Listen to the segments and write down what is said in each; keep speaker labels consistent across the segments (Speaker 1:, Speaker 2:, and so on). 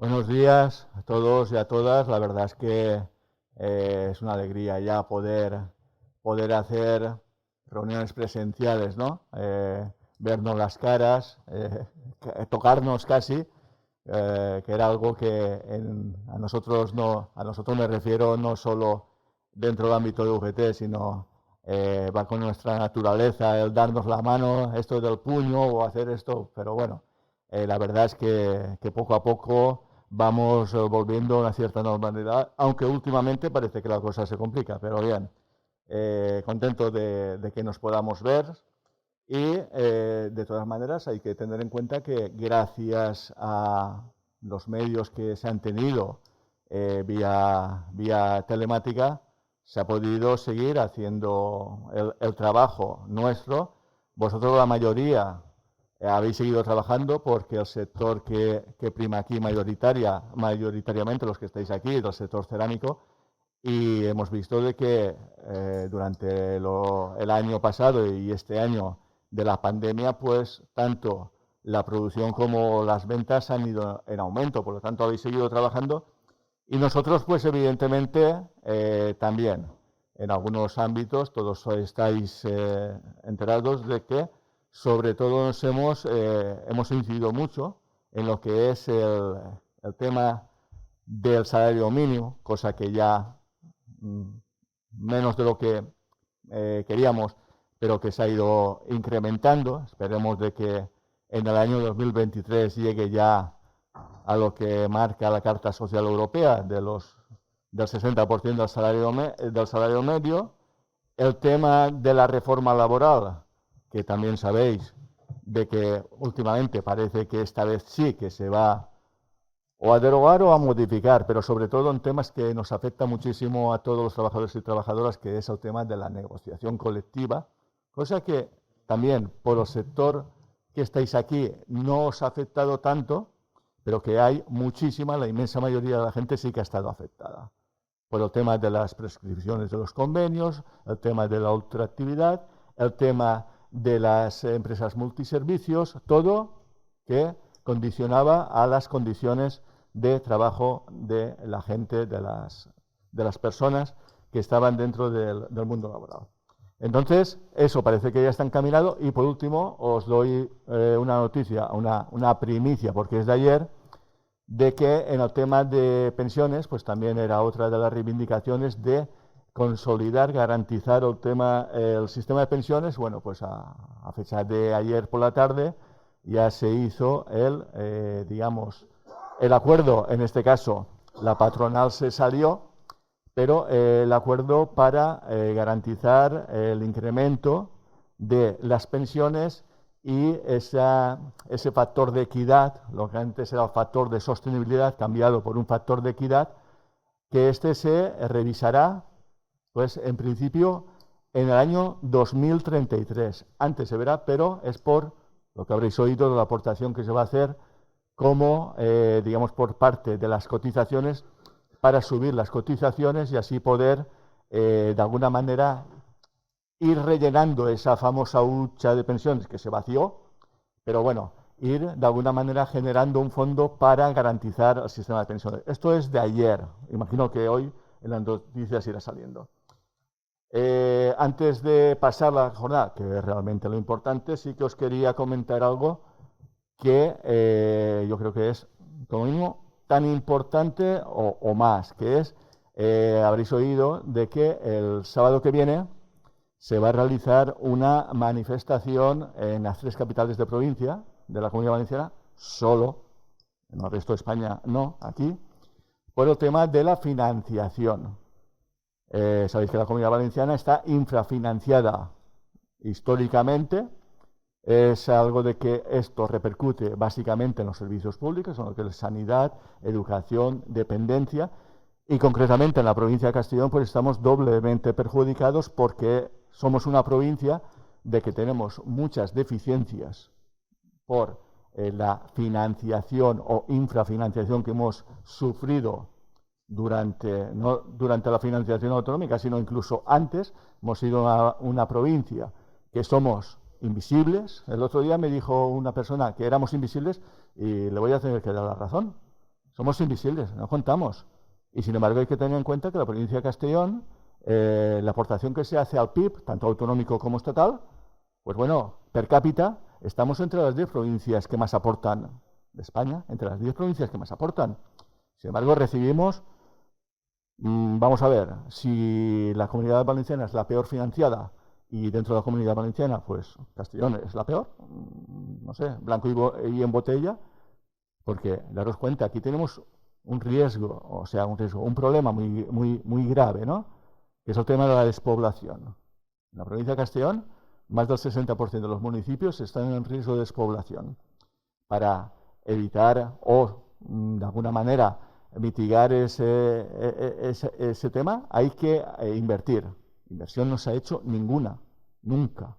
Speaker 1: Buenos días a todos y a todas. La verdad es que es una alegría ya poder hacer reuniones presenciales, ¿no? Vernos las caras, tocarnos casi, que era algo que a nosotros no, a nosotros me refiero no solo dentro del ámbito de UGT, sino va con nuestra naturaleza, el darnos la mano, esto del puño o hacer esto, pero bueno, la verdad es que poco a poco vamos volviendo a una cierta normalidad, aunque últimamente parece que la cosa se complica, pero bien, contento de que nos podamos ver y de todas maneras hay que tener en cuenta que gracias a los medios que se han tenido vía telemática, se ha podido seguir haciendo el trabajo nuestro. Vosotros la mayoría habéis seguido trabajando porque el sector que prima aquí mayoritariamente los que estáis aquí, es el sector cerámico, y hemos visto de que durante el año pasado y este año de la pandemia, pues tanto la producción como las ventas han ido en aumento, por lo tanto habéis seguido trabajando y nosotros pues evidentemente también en algunos ámbitos todos estáis enterados de que sobre todo hemos incidido mucho en lo que es el tema del salario mínimo, cosa que ya menos de lo que queríamos, pero que se ha ido incrementando. Esperemos de que en el año 2023 llegue ya a lo que marca la Carta Social Europea del 60% del salario medio. El tema de la reforma laboral, que también sabéis de que últimamente parece que esta vez sí que se va o a derogar o a modificar, pero sobre todo en temas que nos afecta muchísimo a todos los trabajadores y trabajadoras, que es el tema de la negociación colectiva, cosa que también por el sector que estáis aquí no os ha afectado tanto, pero que hay muchísima, la inmensa mayoría de la gente sí que ha estado afectada por el tema de las prescripciones de los convenios, el tema de la ultraactividad, el tema de las empresas multiservicios, todo que condicionaba a las condiciones de trabajo de la gente, de las personas que estaban dentro del mundo laboral. Entonces, eso parece que ya está encaminado y por último os doy una noticia, una primicia, porque es de ayer, de que en el tema de pensiones, pues también era otra de las reivindicaciones de consolidar, garantizar el sistema de pensiones. Bueno, pues a fecha de ayer por la tarde ya se hizo digamos, el acuerdo, en este caso la patronal se salió, pero el acuerdo para garantizar el incremento de las pensiones y ese factor de equidad, lo que antes era el factor de sostenibilidad, cambiado por un factor de equidad, que se revisará, pues en principio, en el año 2033. Antes se verá, pero es por lo que habréis oído de la aportación que se va a hacer como, digamos, por parte de las cotizaciones, para subir las cotizaciones y así poder, de alguna manera, ir rellenando esa famosa hucha de pensiones que se vació, pero bueno, ir de alguna manera generando un fondo para garantizar el sistema de pensiones. Esto es de ayer, imagino que hoy en las noticias irá saliendo. Antes de pasar la jornada, que es realmente lo importante, sí que os quería comentar algo que yo creo que es, como mínimo, tan importante o más, que es, habréis oído de que el sábado que viene se va a realizar una manifestación en las 3 capitales de provincia de la Comunidad Valenciana, solo, en el resto de España no, aquí, por el tema de la financiación. Sabéis que la Comunidad Valenciana está infrafinanciada históricamente. Es algo de que esto repercute básicamente en los servicios públicos, en lo que es sanidad, educación, dependencia, y concretamente en la provincia de Castellón pues estamos doblemente perjudicados porque somos una provincia de que tenemos muchas deficiencias por la financiación o infrafinanciación que hemos sufrido no durante la financiación autonómica, sino incluso antes. Hemos sido una provincia que somos invisibles. El otro día me dijo una persona que éramos invisibles y le voy a tener que dar la razón. somos invisibles, no contamos. Y sin embargo hay que tener en cuenta que la provincia de Castellón, la aportación que se hace al PIB, tanto autonómico como estatal, pues bueno, per cápita estamos entre las 10 provincias que más aportan de España, entre las 10 provincias que más aportan. Sin embargo, recibimos, vamos a ver, si la Comunidad Valenciana es la peor financiada y dentro de la Comunidad Valenciana, pues Castellón es la peor, no sé, blanco y en botella, porque daros cuenta, aquí tenemos un riesgo, o sea, un problema muy grave, ¿no? Que es el tema de la despoblación. En la provincia de Castellón, más del 60% de los municipios están en riesgo de despoblación. Para evitar o, de alguna manera, mitigar ese tema, hay que invertir. Inversión no se ha hecho ninguna, nunca.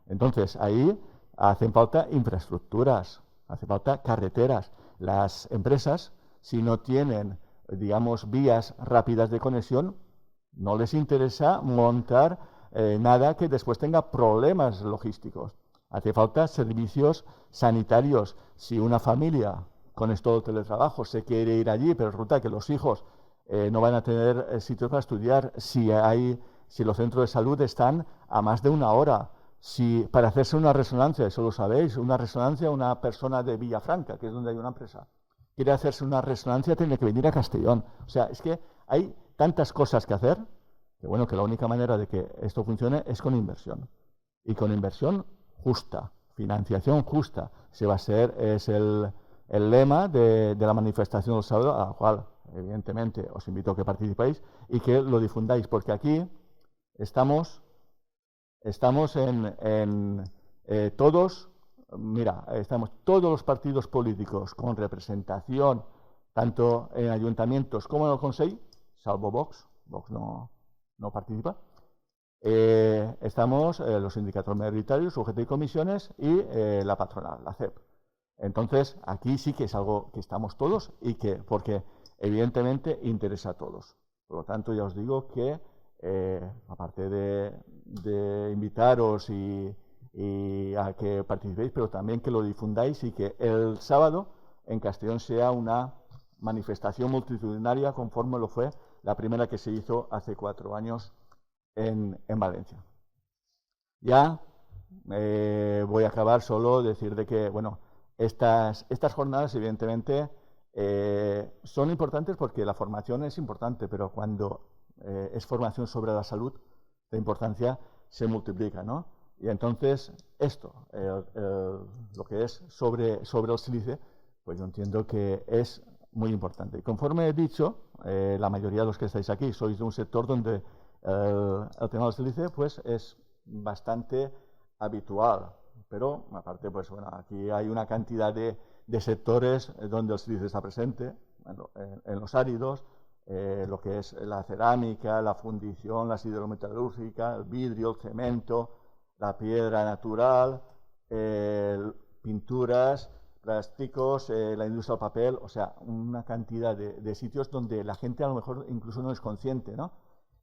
Speaker 1: Entonces, ahí hacen falta infraestructuras, hace falta carreteras. Las empresas, si no tienen, digamos, vías rápidas de conexión, no les interesa montar nada que después tenga problemas logísticos. Hace falta servicios sanitarios. Si una familia con esto del teletrabajo se quiere ir allí, pero resulta que los hijos no van a tener sitios para estudiar, si los centros de salud están a más de una hora, si para hacerse una resonancia, eso lo sabéis, una resonancia, una persona de Villafranca, que es donde hay una empresa, quiere hacerse una resonancia, tiene que venir a Castellón. O sea, es que hay tantas cosas que hacer, que bueno, que la única manera de que esto funcione es con inversión. Y con inversión justa, financiación justa. Es el lema de la manifestación del sábado, a la cual, evidentemente, os invito a que participéis y que lo difundáis, porque aquí estamos todos, mira, estamos todos los partidos políticos con representación, tanto en ayuntamientos como en el Consell, salvo Vox. Vox no participa. Estamos los sindicatos mayoritarios, UGT y comisiones y la patronal, la CEP. Entonces, aquí sí que es algo que estamos todos y que, porque evidentemente interesa a todos. Por lo tanto, ya os digo que, aparte de invitaros y a que participéis, pero también que lo difundáis y que el sábado en Castellón sea una manifestación multitudinaria conforme lo fue la primera que se hizo hace 4 años en Valencia. Ya voy a acabar solo decir de que, bueno, estas jornadas evidentemente son importantes porque la formación es importante, pero cuando es formación sobre la salud, la importancia se multiplica, ¿no? Y entonces esto, lo que es sobre el sílice, pues yo entiendo que es muy importante. Y conforme he dicho, la mayoría de los que estáis aquí sois de un sector donde el tema del sílice pues es bastante habitual, pero aparte pues bueno, aquí hay una cantidad de sectores donde el sílice está presente, bueno, en los áridos, lo que es la cerámica, la fundición, la siderometalúrgica, el vidrio, el cemento, la piedra natural, pinturas, plásticos, la industria del papel, o sea, una cantidad de sitios donde la gente a lo mejor incluso no es consciente, ¿no?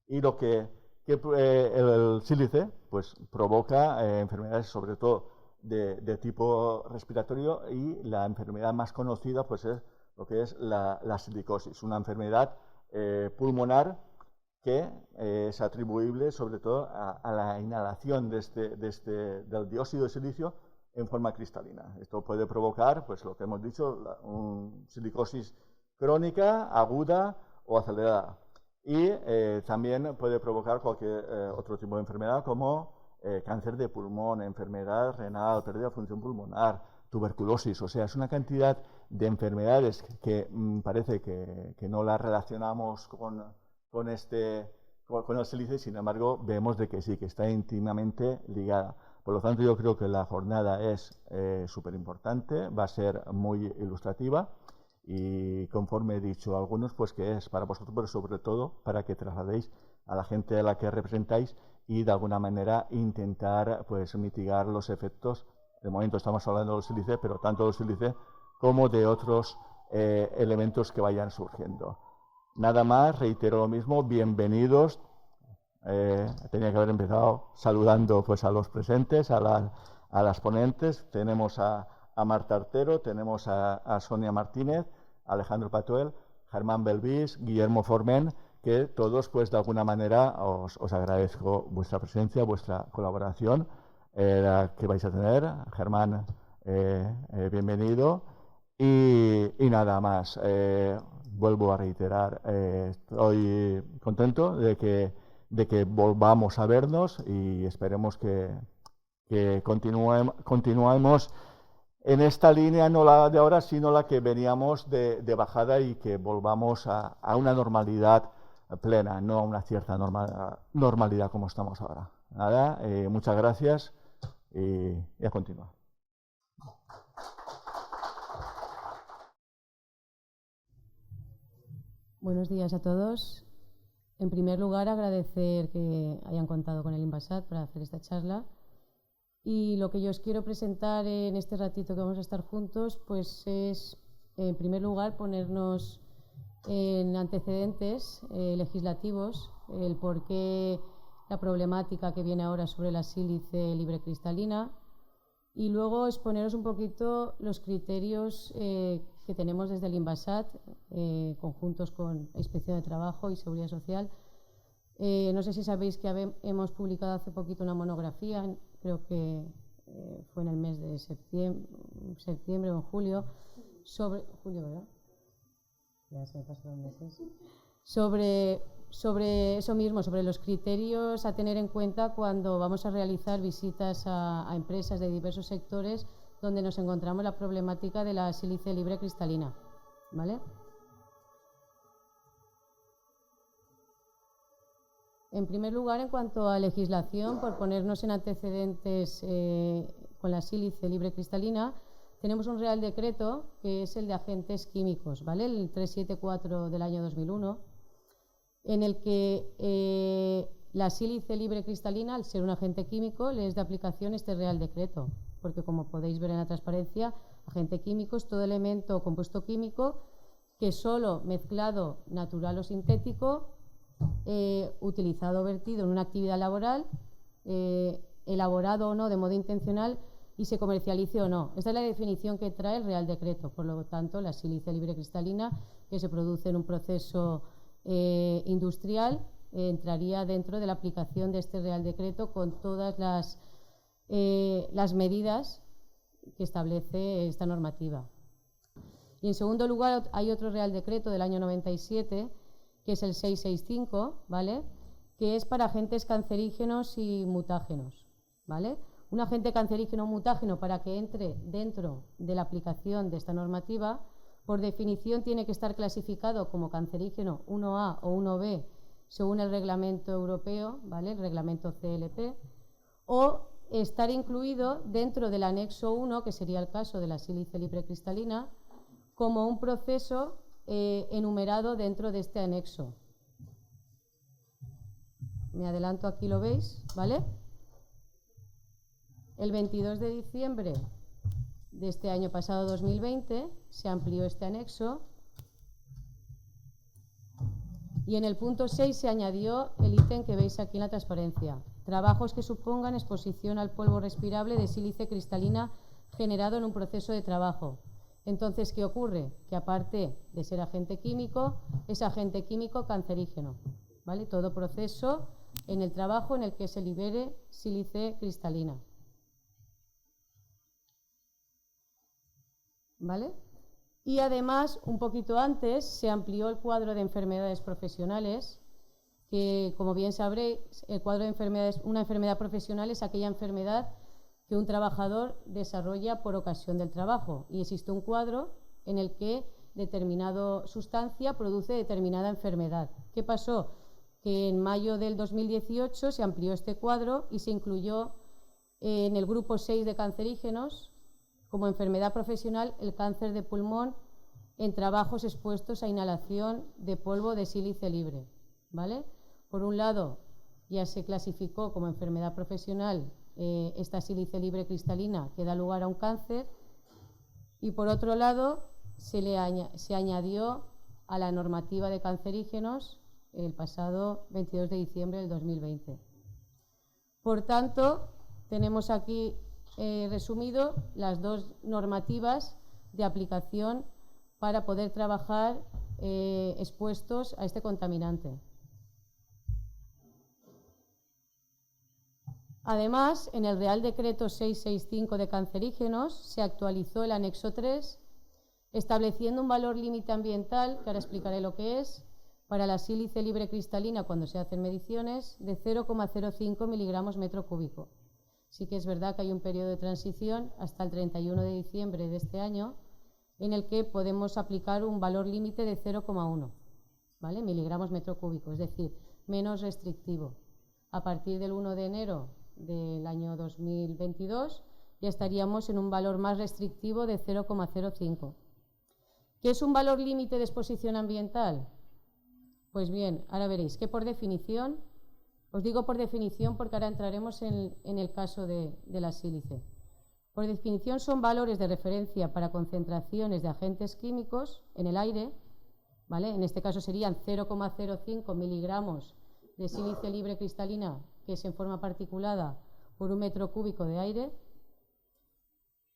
Speaker 1: Y lo que el sílice pues provoca enfermedades sobre todo de tipo respiratorio, y la enfermedad más conocida pues es lo que es la silicosis, una enfermedad pulmonar que es atribuible sobre todo a la inhalación del dióxido de silicio en forma cristalina. Esto puede provocar, pues lo que hemos dicho, silicosis crónica, aguda o acelerada. Y también puede provocar cualquier otro tipo de enfermedad como cáncer de pulmón, enfermedad renal, pérdida de función pulmonar, tuberculosis. O sea, es una cantidad de enfermedades que parece que no las relacionamos con el sílice, sin embargo, vemos de que sí, que está íntimamente ligada. Por lo tanto, yo creo que la jornada es súper importante, va a ser muy ilustrativa y, conforme he dicho a algunos, pues que es para vosotros, pero sobre todo para que trasladéis a la gente a la que representáis y de alguna manera intentar pues mitigar los efectos. De momento estamos hablando del sílice, pero tanto del sílice como de otros elementos que vayan surgiendo. Nada más, reitero lo mismo, bienvenidos. Tenía que haber empezado saludando pues a los presentes, a las ponentes. Tenemos a Marta Artero, tenemos a Sonia Martínez, Alejandro Patuel, Germán Belvis, Guillermo Forment, que todos, pues de alguna manera, os agradezco vuestra presencia, vuestra colaboración que vais a tener. Germán, bienvenido. Y nada más, vuelvo a reiterar, estoy contento de que volvamos a vernos y esperemos que continuemos en esta línea, no la de ahora, sino la que veníamos de bajada, y que volvamos a una normalidad plena, no a una cierta normalidad como estamos ahora. Nada, muchas gracias y a continuar.
Speaker 2: Buenos días a todos. En primer lugar, agradecer que hayan contado con el Inbasat para hacer esta charla. Y lo que yo os quiero presentar en este ratito que vamos a estar juntos, pues es, en primer lugar, ponernos en antecedentes legislativos, el por qué la problemática que viene ahora sobre la sílice libre cristalina, y luego exponeros un poquito los criterios que tenemos desde el Inbasat, conjuntos con la Inspección de Trabajo y Seguridad Social. No sé si sabéis que hemos publicado hace poquito una monografía, creo que fue en el mes de septiembre o en julio, ¿verdad? Ya se me pasó los meses. Sobre eso mismo, sobre los criterios a tener en cuenta cuando vamos a realizar visitas a empresas de diversos sectores donde nos encontramos la problemática de la sílice libre cristalina, ¿vale? En primer lugar, en cuanto a legislación, por ponernos en antecedentes con la sílice libre cristalina, tenemos un Real Decreto que es el de agentes químicos, ¿vale? El 374 del año 2001, en el que la sílice libre cristalina, al ser un agente químico, le es de aplicación este Real Decreto, porque como podéis ver en la transparencia, agente químico es todo elemento o compuesto químico que solo mezclado natural o sintético, utilizado o vertido en una actividad laboral, elaborado o no de modo intencional y se comercialice o no. Esta es la definición que trae el Real Decreto. Por lo tanto, la sílice libre cristalina que se produce en un proceso industrial entraría dentro de la aplicación de este Real Decreto con todas las medidas que establece esta normativa. Y en segundo lugar, hay otro Real Decreto del año 97, que es el 665, ¿vale?, que es para agentes cancerígenos y mutágenos, ¿vale? Un agente cancerígeno o mutágeno, para que entre dentro de la aplicación de esta normativa, por definición tiene que estar clasificado como cancerígeno 1A o 1B según el reglamento europeo, ¿vale?, el reglamento CLP, o estar incluido dentro del anexo 1, que sería el caso de la sílice libre cristalina, como un proceso enumerado dentro de este anexo. Me adelanto, aquí lo veis, ¿vale? El 22 de diciembre de este año pasado, 2020, se amplió este anexo y en el punto 6 se añadió el ítem que veis aquí en la transparencia: trabajos que supongan exposición al polvo respirable de sílice cristalina generado en un proceso de trabajo. Entonces, ¿qué ocurre? Que aparte de ser agente químico, es agente químico cancerígeno, ¿vale? Todo proceso en el trabajo en el que se libere sílice cristalina, ¿vale? Y además, un poquito antes, se amplió el cuadro de enfermedades profesionales, que, como bien sabréis, el cuadro de enfermedades, una enfermedad profesional es aquella enfermedad que un trabajador desarrolla por ocasión del trabajo, y existe un cuadro en el que determinada sustancia produce determinada enfermedad. ¿Qué pasó? Que en mayo del 2018 se amplió este cuadro y se incluyó en el grupo 6 de cancerígenos como enfermedad profesional el cáncer de pulmón en trabajos expuestos a inhalación de polvo de sílice libre, ¿vale? Por un lado, ya se clasificó como enfermedad profesional esta sílice libre cristalina que da lugar a un cáncer, y por otro lado se añadió a la normativa de cancerígenos el pasado 22 de diciembre del 2020. Por tanto, tenemos aquí resumido las dos normativas de aplicación para poder trabajar expuestos a este contaminante. Además, en el Real Decreto 665 de cancerígenos se actualizó el anexo 3, estableciendo un valor límite ambiental, que ahora explicaré lo que es, para la sílice libre cristalina cuando se hacen mediciones, de 0,05 miligramos metro cúbico. Sí que es verdad que hay un periodo de transición hasta el 31 de diciembre de este año, en el que podemos aplicar un valor límite de 0,1, ¿vale? Miligramos metro cúbico, es decir, menos restrictivo. A partir del 1 de enero del año 2022 ya estaríamos en un valor más restrictivo de 0,05. ¿Qué es un valor límite de exposición ambiental? Pues bien, ahora veréis que por definición, os digo por definición porque ahora entraremos en el caso de la sílice. Por definición son valores de referencia para concentraciones de agentes químicos en el aire, ¿vale? En este caso serían 0,05 miligramos de sílice libre cristalina, que es en forma particulada, por un metro cúbico de aire.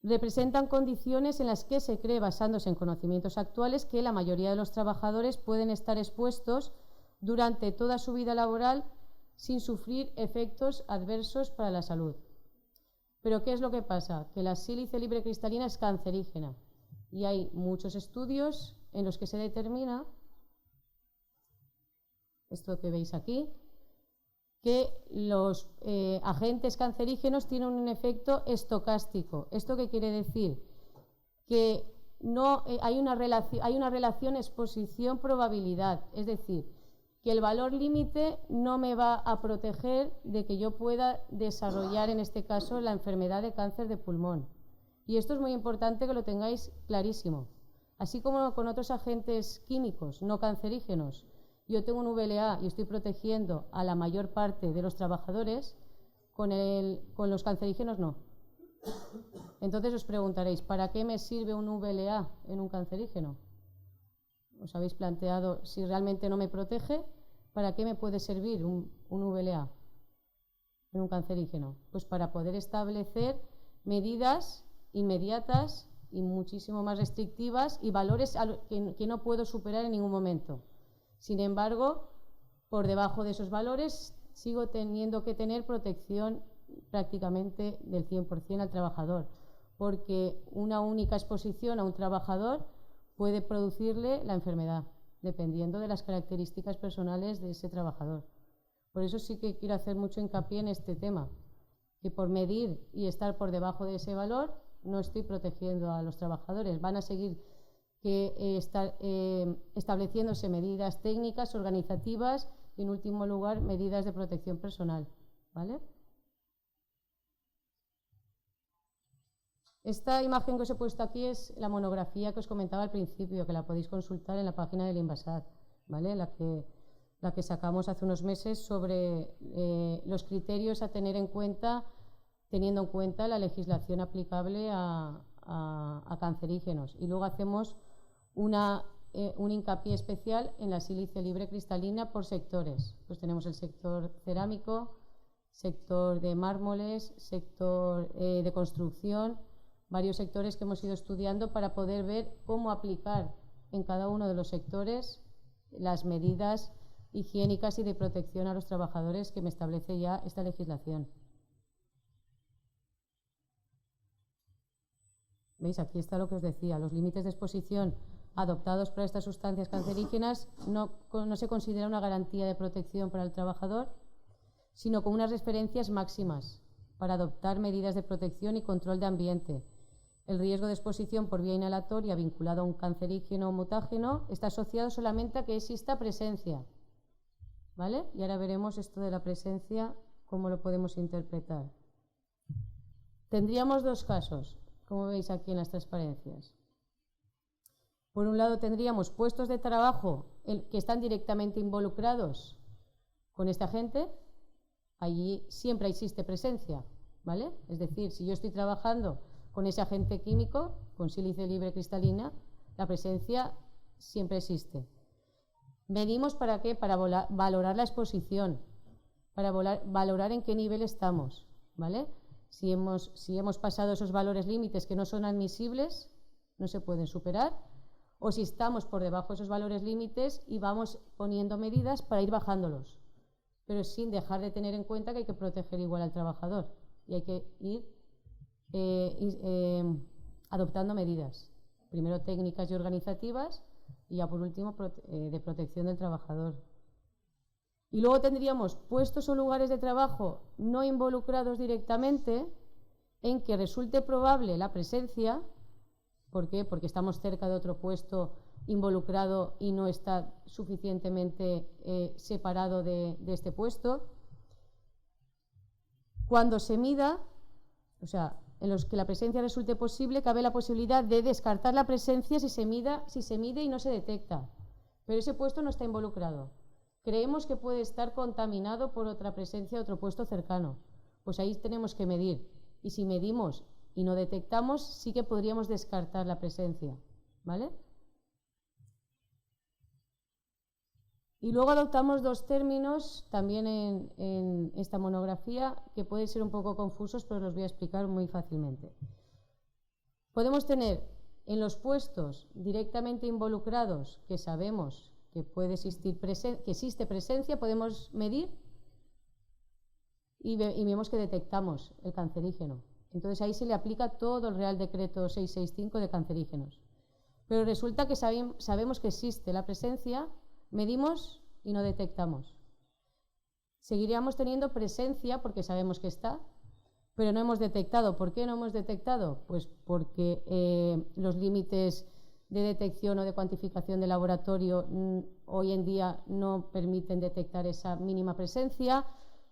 Speaker 2: Representan condiciones en las que se cree, basándose en conocimientos actuales, que la mayoría de los trabajadores pueden estar expuestos durante toda su vida laboral sin sufrir efectos adversos para la salud. Pero ¿qué es lo que pasa? Que la sílice libre cristalina es cancerígena y hay muchos estudios en los que se determina, esto que veis aquí, que los agentes cancerígenos tienen un efecto estocástico. ¿Esto qué quiere decir? Que no hay una relación exposición-probabilidad, es decir, que el valor límite no me va a proteger de que yo pueda desarrollar, en este caso, la enfermedad de cáncer de pulmón. Y esto es muy importante que lo tengáis clarísimo. Así como con otros agentes químicos no cancerígenos, yo tengo un VLA y estoy protegiendo a la mayor parte de los trabajadores, con los cancerígenos no. Entonces os preguntaréis, ¿para qué me sirve un VLA en un cancerígeno? ¿Os habéis planteado, si realmente no me protege, para qué me puede servir un VLA en un cancerígeno? Pues para poder establecer medidas inmediatas y muchísimo más restrictivas y valores que no puedo superar en ningún momento. Sin embargo, por debajo de esos valores sigo teniendo que tener protección prácticamente del 100% al trabajador, porque una única exposición a un trabajador puede producirle la enfermedad, dependiendo de las características personales de ese trabajador. Por eso sí que quiero hacer mucho hincapié en este tema, que por medir y estar por debajo de ese valor no estoy protegiendo a los trabajadores. Van a seguir estableciéndose medidas técnicas, organizativas y, en último lugar, medidas de protección personal, ¿vale? Esta imagen que os he puesto aquí es la monografía que os comentaba al principio, que la podéis consultar en la página del Inbasat, ¿vale? La que sacamos hace unos meses sobre los criterios a tener en cuenta, teniendo en cuenta la legislación aplicable a cancerígenos. Y luego hacemos un hincapié especial en la sílice libre cristalina por sectores. Pues tenemos el sector cerámico, sector de mármoles, sector de construcción, varios sectores que hemos ido estudiando para poder ver cómo aplicar en cada uno de los sectores las medidas higiénicas y de protección a los trabajadores que me establece ya esta legislación. ¿Veis? Aquí está lo que os decía, los límites de exposición adoptados para estas sustancias cancerígenas no se considera una garantía de protección para el trabajador, sino como unas referencias máximas para adoptar medidas de protección y control de ambiente. El riesgo de exposición por vía inhalatoria vinculado a un cancerígeno o mutágeno está asociado solamente a que exista presencia, ¿vale? Y ahora veremos esto de la presencia, cómo lo podemos interpretar. Tendríamos dos casos, como veis aquí en las transparencias. Por un lado tendríamos puestos de trabajo que están directamente involucrados con este agente. Allí siempre existe presencia, ¿vale? Es decir, si yo estoy trabajando con ese agente químico, con sílice libre cristalina, la presencia siempre existe. Medimos ¿para qué? Para valorar la exposición, para valorar en qué nivel estamos, ¿vale? Si hemos pasado esos valores límites que no son admisibles, no se pueden superar, o si estamos por debajo de esos valores límites y vamos poniendo medidas para ir bajándolos, pero sin dejar de tener en cuenta que hay que proteger igual al trabajador y hay que ir adoptando medidas, primero técnicas y organizativas y ya por último de protección del trabajador. Y luego tendríamos puestos o lugares de trabajo no involucrados directamente en que resulte probable la presencia. ¿Por qué? Porque estamos cerca de otro puesto involucrado y no está suficientemente separado de este puesto. Cuando se mida, o sea, en los que la presencia resulte posible, cabe la posibilidad de descartar la presencia si se mide y no se detecta, pero ese puesto no está involucrado. Creemos que puede estar contaminado por otra presencia de otro puesto cercano, pues ahí tenemos que medir, y si medimos y no detectamos, sí que podríamos descartar la presencia, ¿vale? Y luego adoptamos dos términos también en esta monografía que pueden ser un poco confusos, pero los voy a explicar muy fácilmente. Podemos tener en los puestos directamente involucrados, que sabemos que puede existir que existe presencia, podemos medir y vemos que detectamos el cancerígeno. Entonces ahí se le aplica todo el Real Decreto 665 de cancerígenos. Pero resulta que sabemos que existe la presencia, medimos y no detectamos. Seguiríamos teniendo presencia porque sabemos que está, pero no hemos detectado. ¿Por qué no hemos detectado? Pues porque los límites de detección o de cuantificación de laboratorio hoy en día no permiten detectar esa mínima presencia,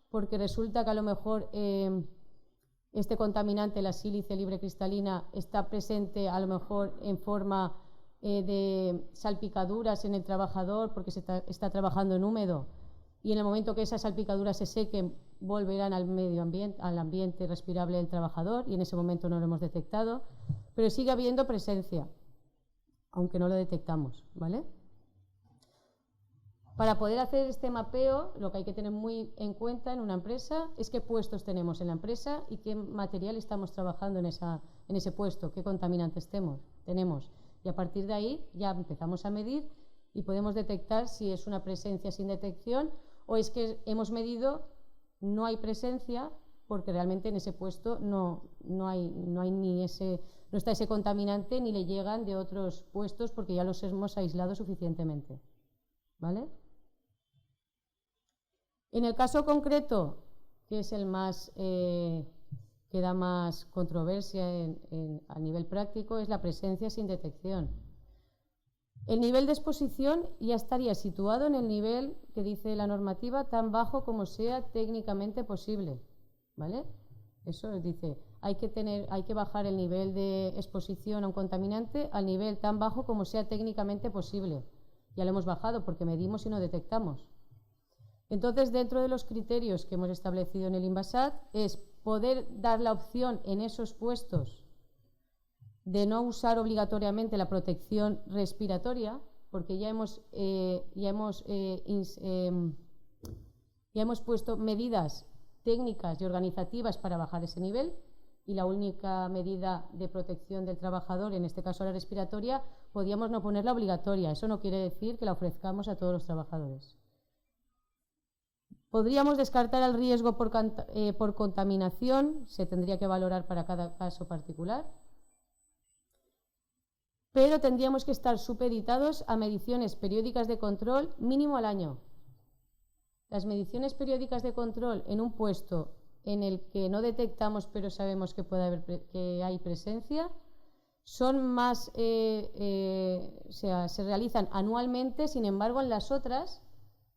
Speaker 2: porque resulta que a lo mejor este contaminante, la sílice libre cristalina, está presente a lo mejor en forma de salpicaduras en el trabajador porque se está trabajando en húmedo, y en el momento que esas salpicaduras se sequen volverán al medio ambiente, al ambiente respirable del trabajador, y en ese momento no lo hemos detectado, pero sigue habiendo presencia, aunque no lo detectamos, ¿vale? Para poder hacer este mapeo, lo que hay que tener muy en cuenta en una empresa es qué puestos tenemos en la empresa y qué material estamos trabajando en ese puesto, qué contaminantes tenemos. Y a partir de ahí ya empezamos a medir y podemos detectar si es una presencia sin detección o es que hemos medido, no hay presencia porque realmente en ese puesto no está ese contaminante ni le llegan de otros puestos porque ya los hemos aislado suficientemente, ¿vale? En el caso concreto, que es el más que da más controversia a nivel práctico, es la presencia sin detección. El nivel de exposición ya estaría situado en el nivel que dice la normativa tan bajo como sea técnicamente posible, ¿vale? Eso dice, hay que bajar el nivel de exposición a un contaminante al nivel tan bajo como sea técnicamente posible. Ya lo hemos bajado porque medimos y no detectamos. Entonces, dentro de los criterios que hemos establecido en el Inbasat es poder dar la opción en esos puestos de no usar obligatoriamente la protección respiratoria, porque ya hemos puesto medidas técnicas y organizativas para bajar ese nivel, y la única medida de protección del trabajador, en este caso la respiratoria, podíamos no ponerla obligatoria. Eso no quiere decir que la ofrezcamos a todos los trabajadores. Podríamos descartar el riesgo por contaminación, se tendría que valorar para cada caso particular, pero tendríamos que estar supeditados a mediciones periódicas de control mínimo al año. Las mediciones periódicas de control en un puesto en el que no detectamos pero sabemos que hay presencia son más, se realizan anualmente. Sin embargo, en las otras,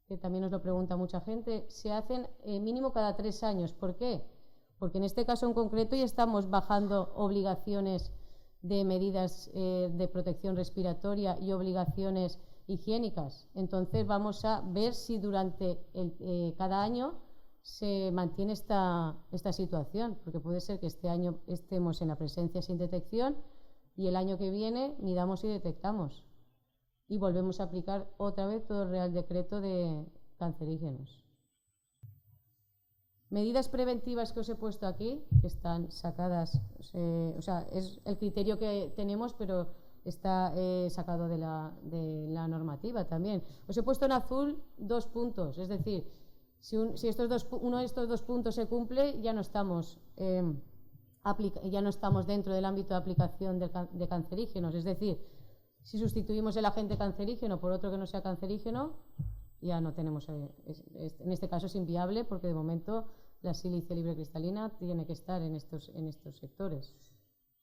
Speaker 2: que también nos lo pregunta mucha gente, se hacen mínimo cada 3 años. ¿Por qué? Porque en este caso en concreto ya estamos bajando obligaciones de medidas de protección respiratoria y obligaciones higiénicas. Entonces vamos a ver si durante cada año se mantiene esta situación, porque puede ser que este año estemos en la presencia sin detección y el año que viene midamos y detectamos. Y volvemos a aplicar otra vez todo el Real Decreto de cancerígenos. Medidas preventivas que os he puesto aquí, que están sacadas, o sea, es el criterio que tenemos, pero está sacado de la normativa también. Os he puesto en azul 2 puntos, es decir, si uno de estos 2 puntos se cumple, ya no estamos dentro del ámbito de aplicación de cancerígenos. Es decir, si sustituimos el agente cancerígeno por otro que no sea cancerígeno, ya no tenemos, en este caso es inviable, porque de momento la sílice libre cristalina tiene que estar en estos sectores.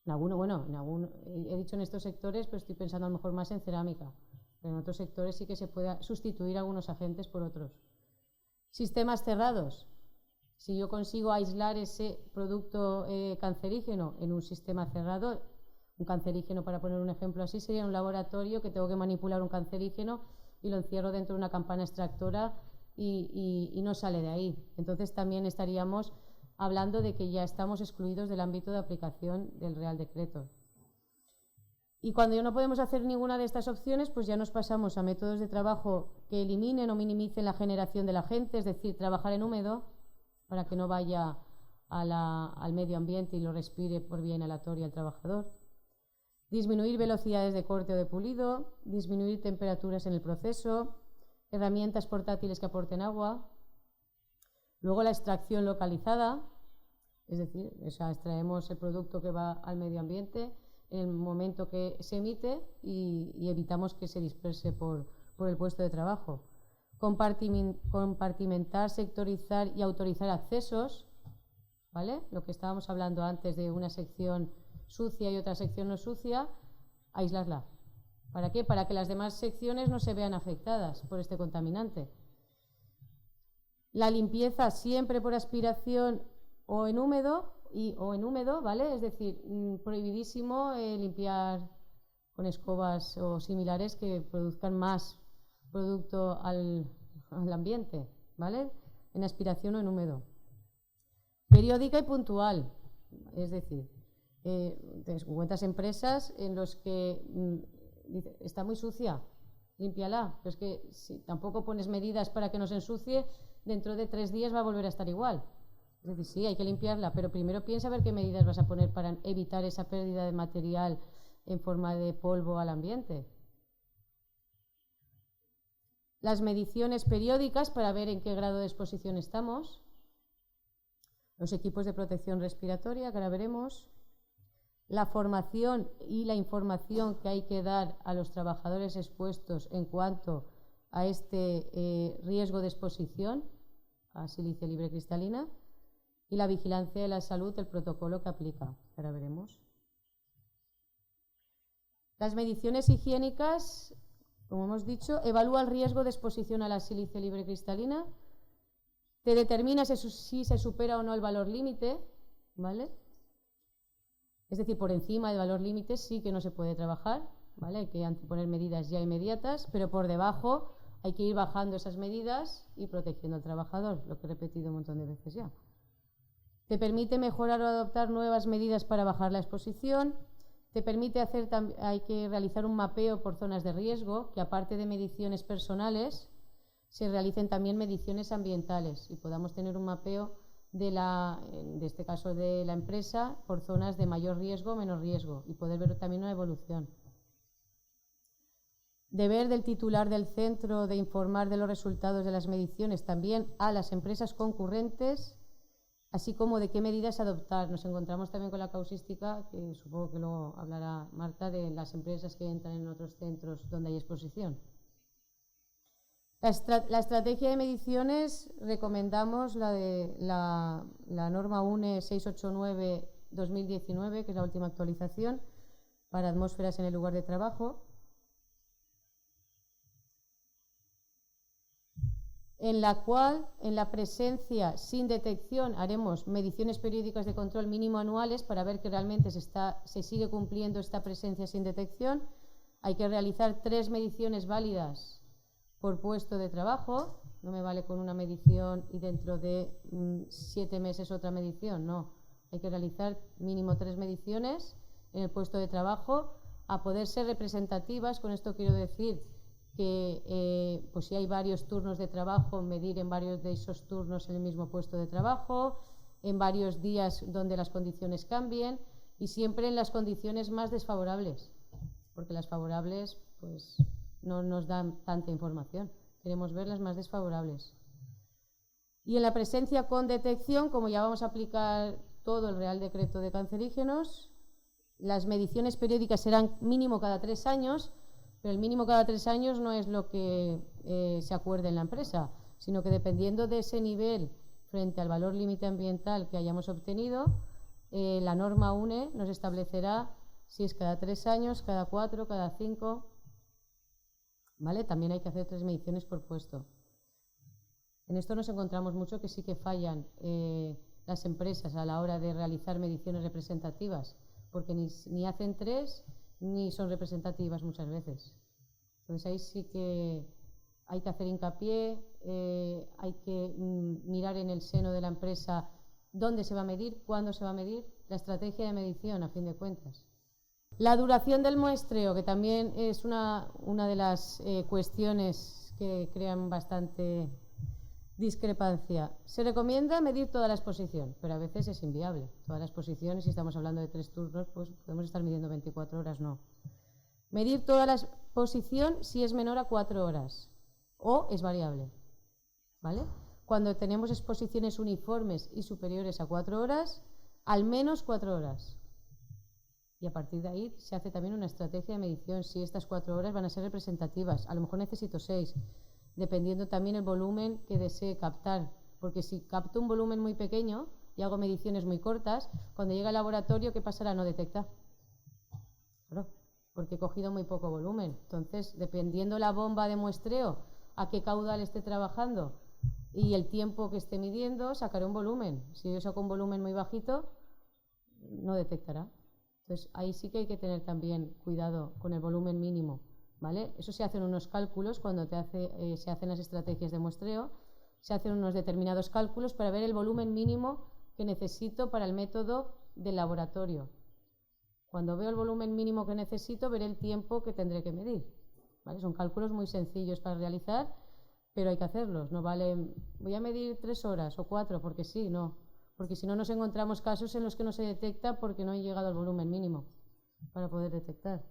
Speaker 2: He dicho en estos sectores, pero estoy pensando a lo mejor más en cerámica. Pero en otros sectores sí que se puede sustituir algunos agentes por otros. Sistemas cerrados. Si yo consigo aislar ese producto cancerígeno en un sistema cerrado, un cancerígeno, para poner un ejemplo así, sería un laboratorio que tengo que manipular un cancerígeno y lo encierro dentro de una campana extractora y no sale de ahí. Entonces también estaríamos hablando de que ya estamos excluidos del ámbito de aplicación del Real Decreto. Y cuando ya no podemos hacer ninguna de estas opciones, pues ya nos pasamos a métodos de trabajo que eliminen o minimicen la generación del agente, es decir, trabajar en húmedo para que no vaya al medio ambiente y lo respire por vía inhalatoria el trabajador. Disminuir velocidades de corte o de pulido, disminuir temperaturas en el proceso, herramientas portátiles que aporten agua. Luego la extracción localizada, es decir, extraemos el producto que va al medio ambiente en el momento que se emite y evitamos que se disperse por el puesto de trabajo. Compartimentar, sectorizar y autorizar accesos, ¿vale? Lo que estábamos hablando antes de una sección sucia y otra sección no sucia, aislarla. ¿Para qué? Para que las demás secciones no se vean afectadas por este contaminante. La limpieza siempre por aspiración o en húmedo, ¿vale? Es decir, prohibidísimo limpiar con escobas o similares que produzcan más producto al ambiente, ¿vale? En aspiración o en húmedo. Periódica y puntual, es decir, te encuentras empresas en los que está muy sucia, límpiala, pero es que si tampoco pones medidas para que no se ensucie, dentro de 3 días va a volver a estar igual. Es decir, sí, hay que limpiarla, pero primero piensa a ver qué medidas vas a poner para evitar esa pérdida de material en forma de polvo al ambiente. Las mediciones periódicas para ver en qué grado de exposición estamos. Los equipos de protección respiratoria, que ahora veremos. La formación y la información que hay que dar a los trabajadores expuestos en cuanto a este riesgo de exposición a sílice libre cristalina. Y la vigilancia de la salud, el protocolo que aplica, que ahora veremos. Las mediciones higiénicas, como hemos dicho, evalúa el riesgo de exposición a la sílice libre cristalina, te determina si se supera o no el valor límite, ¿vale? Es decir, por encima del valor límite sí que no se puede trabajar, ¿vale? Hay que poner medidas ya inmediatas, pero por debajo hay que ir bajando esas medidas y protegiendo al trabajador, lo que he repetido un montón de veces ya. Te permite mejorar o adoptar nuevas medidas para bajar la exposición. Te permite hay que realizar un mapeo por zonas de riesgo, que aparte de mediciones personales, se realicen también mediciones ambientales y podamos tener un mapeo de este caso de la empresa, por zonas de mayor riesgo o menor riesgo y poder ver también una evolución. Deber del titular del centro de informar de los resultados de las mediciones también a las empresas concurrentes, así como de qué medidas adoptar. Nos encontramos también con la causística, que supongo que luego hablará Marta, de las empresas que entran en otros centros donde hay exposición. La estrategia de mediciones, recomendamos la norma UNE 689-2019, que es la última actualización, para atmósferas en el lugar de trabajo, en la cual, en la presencia sin detección, haremos mediciones periódicas de control mínimo anuales para ver que realmente se sigue cumpliendo esta presencia sin detección. Hay que realizar 3 mediciones válidas por puesto de trabajo. No me vale con una medición y dentro de 7 meses otra medición, no. Hay que realizar mínimo 3 mediciones en el puesto de trabajo, a poder ser representativas. Con esto quiero decir que pues si hay varios turnos de trabajo, medir en varios de esos turnos en el mismo puesto de trabajo, en varios días donde las condiciones cambien y siempre en las condiciones más desfavorables, porque las favorables pues no nos dan tanta información. Queremos ver las más desfavorables. Y en la presencia con detección, como ya vamos a aplicar todo el Real Decreto de Cancerígenos, las mediciones periódicas serán mínimo cada 3 años, pero el mínimo cada 3 años no es lo que se acuerde en la empresa, sino que dependiendo de ese nivel frente al valor límite ambiental que hayamos obtenido, la norma UNE nos establecerá si es cada 3 años, cada 4, cada 5, ¿vale? También hay que hacer 3 mediciones por puesto. En esto nos encontramos mucho que sí que fallan las empresas a la hora de realizar mediciones representativas, porque ni hacen 3 ni son representativas muchas veces. Entonces ahí sí que hay que hacer hincapié, hay que mirar en el seno de la empresa dónde se va a medir, cuándo se va a medir, la estrategia de medición a fin de cuentas. La duración del muestreo, que también es una de las cuestiones que crean bastante discrepancia. Se recomienda medir toda la exposición, pero a veces es inviable. Toda la exposición, si estamos hablando de 3 turnos, pues podemos estar midiendo 24 horas, no. Medir toda la exposición si es menor a 4 horas o es variable, ¿vale? Cuando tenemos exposiciones uniformes y superiores a 4 horas, al menos 4 horas. Y a partir de ahí se hace también una estrategia de medición si estas 4 horas van a ser representativas. A lo mejor necesito 6, dependiendo también el volumen que desee captar, porque si capto un volumen muy pequeño y hago mediciones muy cortas, cuando llega al laboratorio, ¿qué pasará? No detecta. Claro, porque he cogido muy poco volumen. Entonces, dependiendo la bomba de muestreo, a qué caudal esté trabajando y el tiempo que esté midiendo, sacaré un volumen. Si yo saco un volumen muy bajito, no detectará. Entonces, ahí sí que hay que tener también cuidado con el volumen mínimo, ¿vale? Eso se hacen unos cálculos cuando se hacen las estrategias de muestreo, se hacen unos determinados cálculos para ver el volumen mínimo que necesito para el método del laboratorio. Cuando veo el volumen mínimo que necesito, veré el tiempo que tendré que medir, ¿vale? Son cálculos muy sencillos para realizar, pero hay que hacerlos. No vale, voy a medir 3 horas o 4, porque sí, no. Porque si no nos encontramos casos en los que no se detecta porque no he llegado al volumen mínimo para poder detectar.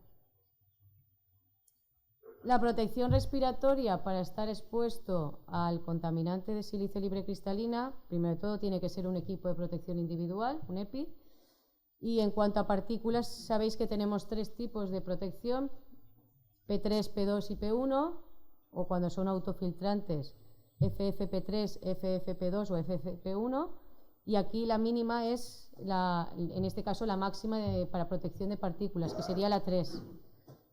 Speaker 2: La protección respiratoria para estar expuesto al contaminante de sílice libre cristalina, primero de todo tiene que ser un equipo de protección individual, un EPI. Y en cuanto a partículas, sabéis que tenemos 3 tipos de protección, P3, P2 y P1, o cuando son autofiltrantes, FFP3, FFP2 o FFP1. Y aquí la mínima es, en este caso, la máxima para protección de partículas, que sería la 3.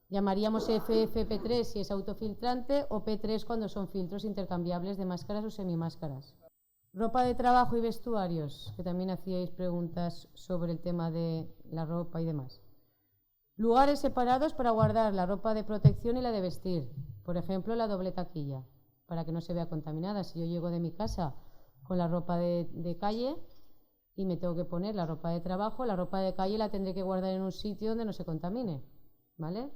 Speaker 2: Llamaríamos FFP3 si es autofiltrante o P3 cuando son filtros intercambiables de máscaras o semimáscaras. Ropa de trabajo y vestuarios, que también hacíais preguntas sobre el tema de la ropa y demás. Lugares separados para guardar la ropa de protección y la de vestir. Por ejemplo, la doble taquilla, para que no se vea contaminada. Si yo llego de mi casa con la ropa de calle y me tengo que poner la ropa de trabajo, la ropa de calle la tendré que guardar en un sitio donde no se contamine, ¿vale?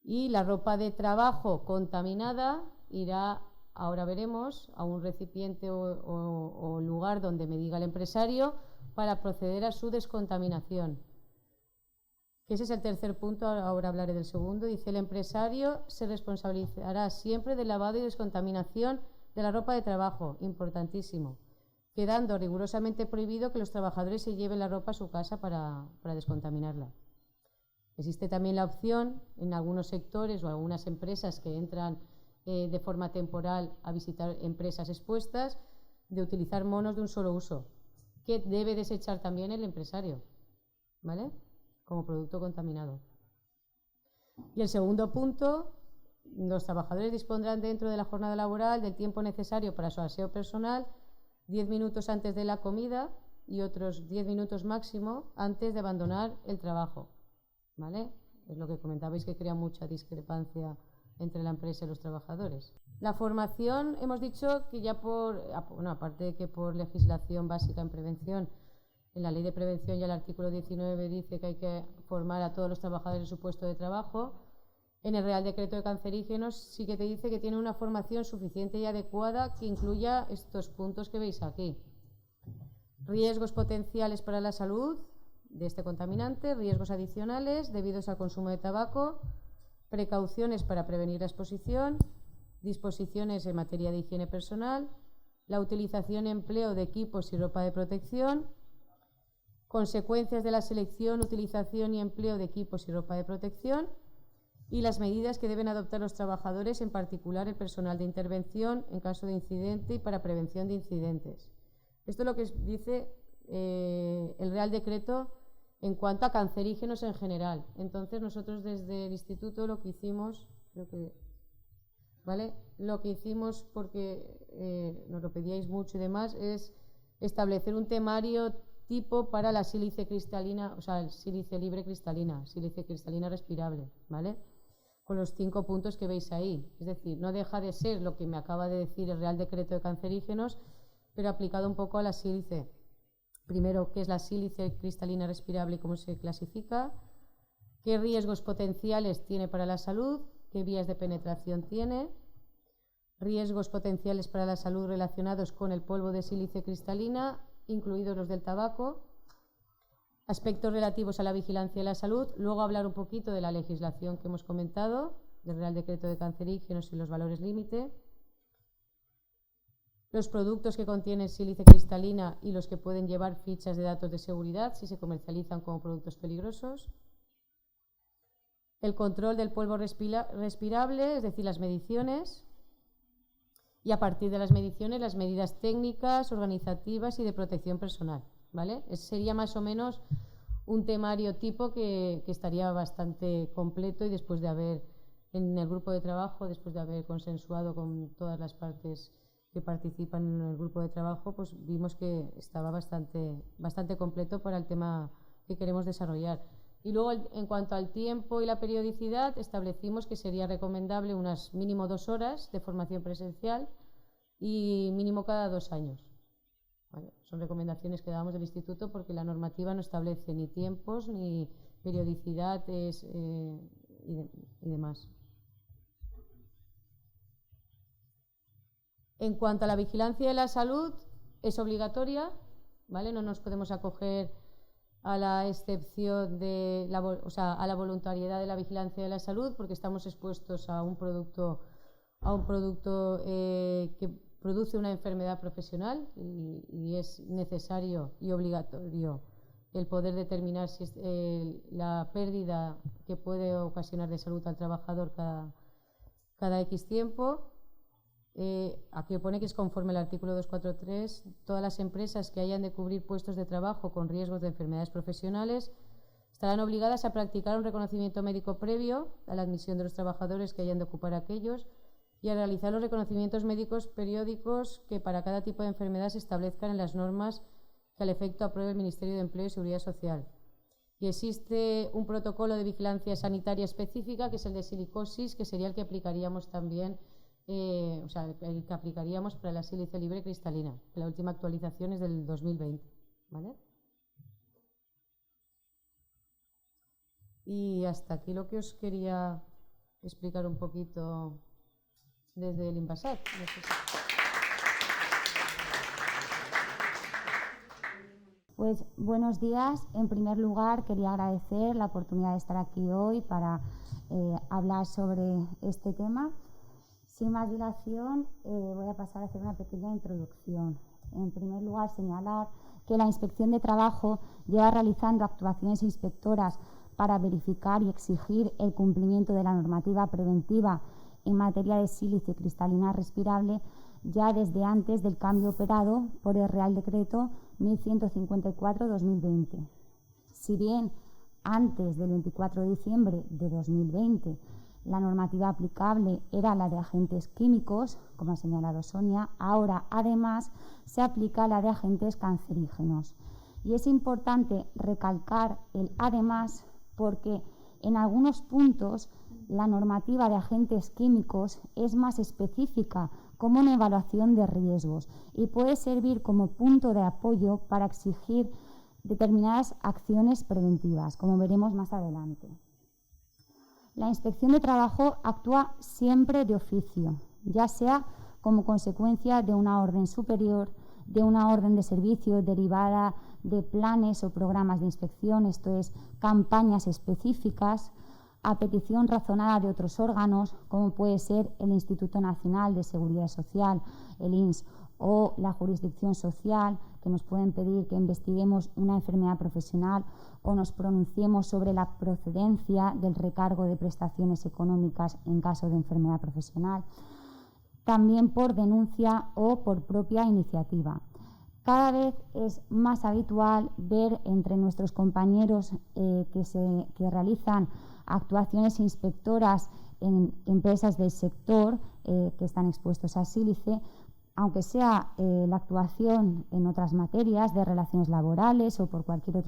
Speaker 2: Y la ropa de trabajo contaminada irá, ahora veremos, a un recipiente o lugar donde me diga el empresario para proceder a su descontaminación. Que ese es el tercer punto, ahora hablaré del segundo. Dice, el empresario se responsabilizará siempre del lavado y descontaminación de la ropa de trabajo, importantísimo, quedando rigurosamente prohibido que los trabajadores se lleven la ropa a su casa para descontaminarla. Existe también la opción en algunos sectores o algunas empresas que entran de forma temporal a visitar empresas expuestas de utilizar monos de un solo uso, que debe desechar también el empresario, ¿vale? Como producto contaminado. Y el segundo punto, los trabajadores dispondrán dentro de la jornada laboral del tiempo necesario para su aseo personal, 10 minutos antes de la comida y otros 10 minutos máximo antes de abandonar el trabajo, ¿vale? Es lo que comentabais, que crea mucha discrepancia entre la empresa y los trabajadores. La formación, hemos dicho que ya aparte de que por legislación básica en prevención, en la ley de prevención ya el artículo 19 dice que hay que formar a todos los trabajadores en su puesto de trabajo. En el Real Decreto de Cancerígenos sí que te dice que tiene una formación suficiente y adecuada que incluya estos puntos que veis aquí. Riesgos potenciales para la salud, de este contaminante, riesgos adicionales debidos al consumo de tabaco, precauciones para prevenir la exposición, disposiciones en materia de higiene personal, la utilización y empleo de equipos y ropa de protección, consecuencias de la selección, utilización y empleo de equipos y ropa de protección y las medidas que deben adoptar los trabajadores, en particular el personal de intervención en caso de incidente y para prevención de incidentes. Esto es lo que dice el Real Decreto en cuanto a cancerígenos en general. Entonces, nosotros desde el Instituto lo que hicimos, lo que hicimos, porque nos lo pedíais mucho y demás, es establecer un temario tipo para la sílice cristalina, o sea, sílice libre cristalina, sílice cristalina respirable, ¿vale? Con los 5 puntos que veis ahí. Es decir, no deja de ser lo que me acaba de decir el Real Decreto de Cancerígenos, pero aplicado un poco a la sílice. Primero, ¿qué es la sílice cristalina respirable y cómo se clasifica? ¿Qué riesgos potenciales tiene para la salud? ¿Qué vías de penetración tiene? Riesgos potenciales para la salud relacionados con el polvo de sílice cristalina, incluidos los del tabaco. Aspectos relativos a la vigilancia de la salud. Luego hablar un poquito de la legislación que hemos comentado, del Real Decreto de Cancerígenos y los valores límite. Los productos que contienen sílice cristalina y los que pueden llevar fichas de datos de seguridad si se comercializan como productos peligrosos. El control del polvo respirable, es decir, las mediciones. Y a partir de las mediciones, las medidas técnicas, organizativas y de protección personal, ¿vale? Ese sería más o menos un temario tipo que estaría bastante completo, y después de haber, en el grupo de trabajo, después de haber consensuado con todas las partes que participan en el grupo de trabajo, pues vimos que estaba bastante completo para el tema que queremos desarrollar. Y luego, en cuanto al tiempo y la periodicidad, establecimos que sería recomendable unas mínimo 2 horas de formación presencial y mínimo cada 2 años. ¿Vale? Son recomendaciones que damos del Instituto porque la normativa no establece ni tiempos ni periodicidades y demás. En cuanto a la vigilancia de la salud, es obligatoria, ¿vale? No nos podemos acoger a la excepción de a la voluntariedad de la vigilancia de la salud, porque estamos expuestos a un producto que produce una enfermedad profesional y es necesario y obligatorio el poder determinar si es la pérdida que puede ocasionar de salud al trabajador cada X tiempo. Aquí pone que es conforme al artículo 243, todas las empresas que hayan de cubrir puestos de trabajo con riesgos de enfermedades profesionales estarán obligadas a practicar un reconocimiento médico previo a la admisión de los trabajadores que hayan de ocupar aquellos y a realizar los reconocimientos médicos periódicos que para cada tipo de enfermedad se establezcan en las normas que al efecto apruebe el Ministerio de Empleo y Seguridad Social. Y existe un protocolo de vigilancia sanitaria específica, que es el de silicosis, que sería el que aplicaríamos también, el que aplicaríamos para la sílice libre cristalina. La última actualización es del 2020, ¿vale? Y hasta aquí lo que os quería explicar un poquito desde el Inbasat.
Speaker 3: Pues buenos días. En primer lugar, quería agradecer la oportunidad de estar aquí hoy para hablar sobre este tema. Sin más dilación, voy a pasar a hacer una pequeña introducción. En primer lugar, señalar que la Inspección de Trabajo lleva realizando actuaciones inspectoras para verificar y exigir el cumplimiento de la normativa preventiva en materia de sílice cristalina respirable ya desde antes del cambio operado por el Real Decreto 1154/2020. Si bien antes del 24 de diciembre de 2020 la normativa aplicable era la de agentes químicos, como ha señalado Sonia, ahora además se aplica la de agentes cancerígenos. Y es importante recalcar el además porque en algunos puntos la normativa de agentes químicos es más específica como una evaluación de riesgos y puede servir como punto de apoyo para exigir determinadas acciones preventivas, como veremos más adelante. La Inspección de Trabajo actúa siempre de oficio, ya sea como consecuencia de una orden superior, de una orden de servicio derivada de planes o programas de inspección, esto es, campañas específicas, a petición razonada de otros órganos, como puede ser el Instituto Nacional de Seguridad Social, el INS, o la jurisdicción social, que nos pueden pedir que investiguemos una enfermedad profesional o nos pronunciemos sobre la procedencia del recargo de prestaciones económicas en caso de enfermedad profesional, también por denuncia o por propia iniciativa. Cada vez es más habitual ver entre nuestros compañeros que realizan actuaciones inspectoras en empresas del sector que están expuestos a sílice, aunque sea la actuación en otras materias de relaciones laborales o por cualquier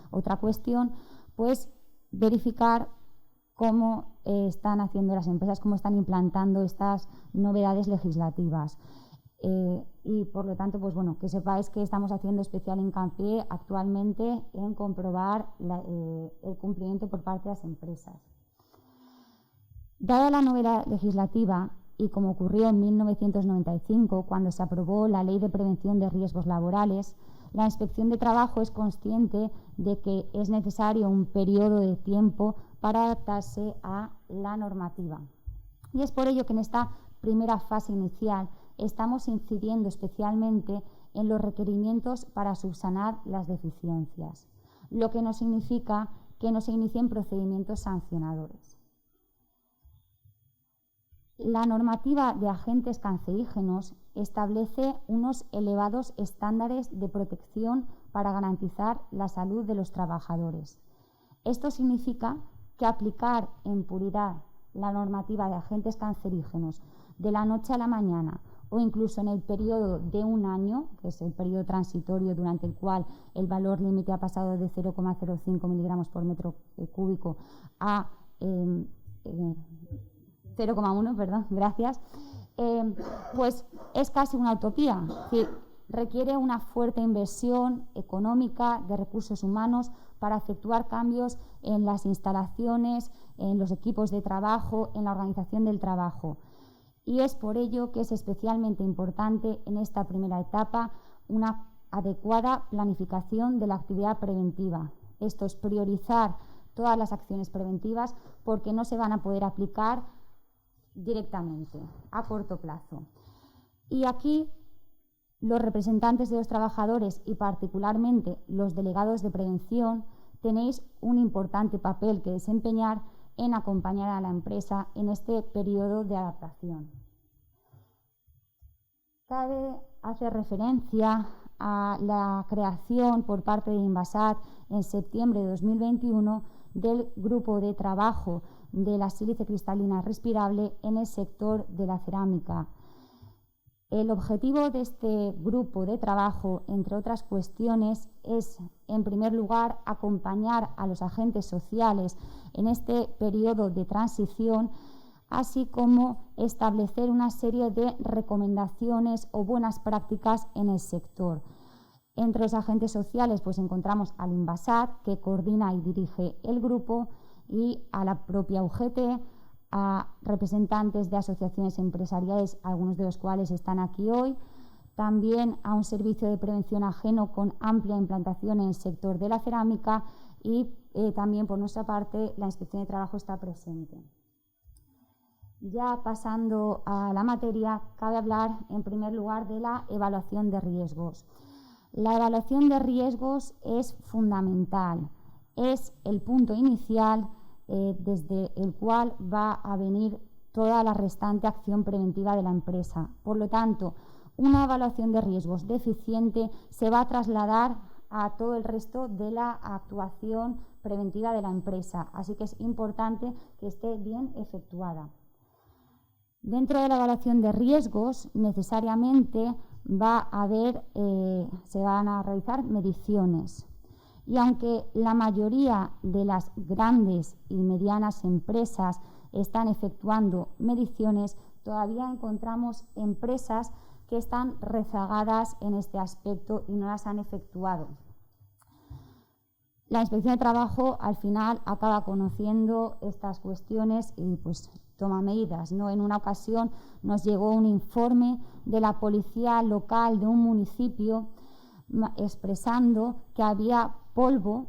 Speaker 3: otra cuestión, pues verificar cómo están haciendo las empresas, cómo están implantando estas novedades legislativas. Y por lo tanto, pues bueno, que sepáis que estamos haciendo especial hincapié actualmente en comprobar el cumplimiento por parte de las empresas. Dada la novedad legislativa, y como ocurrió en 1995, cuando se aprobó la Ley de Prevención de Riesgos Laborales, la Inspección de Trabajo es consciente de que es necesario un periodo de tiempo para adaptarse a la normativa. Y es por ello que en esta primera fase inicial estamos incidiendo especialmente en los requerimientos para subsanar las deficiencias, lo que no significa que no se inicien procedimientos sancionadores. La normativa de agentes cancerígenos establece unos elevados estándares de protección para garantizar la salud de los trabajadores. Esto significa que aplicar en puridad la normativa de agentes cancerígenos de la noche a la mañana o incluso en el periodo de un año, que es el periodo transitorio durante el cual el valor límite ha pasado de 0,05 miligramos por metro cúbico a 0,1, perdón, gracias, pues es casi una utopía, que requiere una fuerte inversión económica de recursos humanos para efectuar cambios en las instalaciones, en los equipos de trabajo, en la organización del trabajo. Y es por ello que es especialmente importante en esta primera etapa una adecuada planificación de la actividad preventiva. Esto es priorizar todas las acciones preventivas porque no se van a poder aplicar directamente, a corto plazo. Y aquí los representantes de los trabajadores y particularmente los delegados de prevención tenéis un importante papel que desempeñar en acompañar a la empresa en este periodo de adaptación. Cabe hacer referencia a la creación por parte de Inbasat en septiembre de 2021 del grupo de trabajo de la sílice cristalina respirable en el sector de la cerámica. El objetivo de este grupo de trabajo, entre otras cuestiones, es, en primer lugar, acompañar a los agentes sociales en este periodo de transición, así como establecer una serie de recomendaciones o buenas prácticas en el sector. Entre los agentes sociales pues encontramos al Inbasat, que coordina y dirige el grupo, y a la propia UGT, a representantes de asociaciones empresariales, algunos de los cuales están aquí hoy, también a un servicio de prevención ajeno con amplia implantación en el sector de la cerámica y también por nuestra parte la Inspección de Trabajo está presente. Ya pasando a la materia, cabe hablar en primer lugar de la evaluación de riesgos. La evaluación de riesgos es fundamental, es el punto inicial desde el cual va a venir toda la restante acción preventiva de la empresa. Por lo tanto, una evaluación de riesgos deficiente se va a trasladar a todo el resto de la actuación preventiva de la empresa, así que es importante que esté bien efectuada. Dentro de la evaluación de riesgos, necesariamente se van a realizar mediciones. Y aunque la mayoría de las grandes y medianas empresas están efectuando mediciones, todavía encontramos empresas que están rezagadas en este aspecto y no las han efectuado. La Inspección de Trabajo al final acaba conociendo estas cuestiones y pues toma medidas, ¿no? En una ocasión nos llegó un informe de la policía local de un municipio expresando que había polvo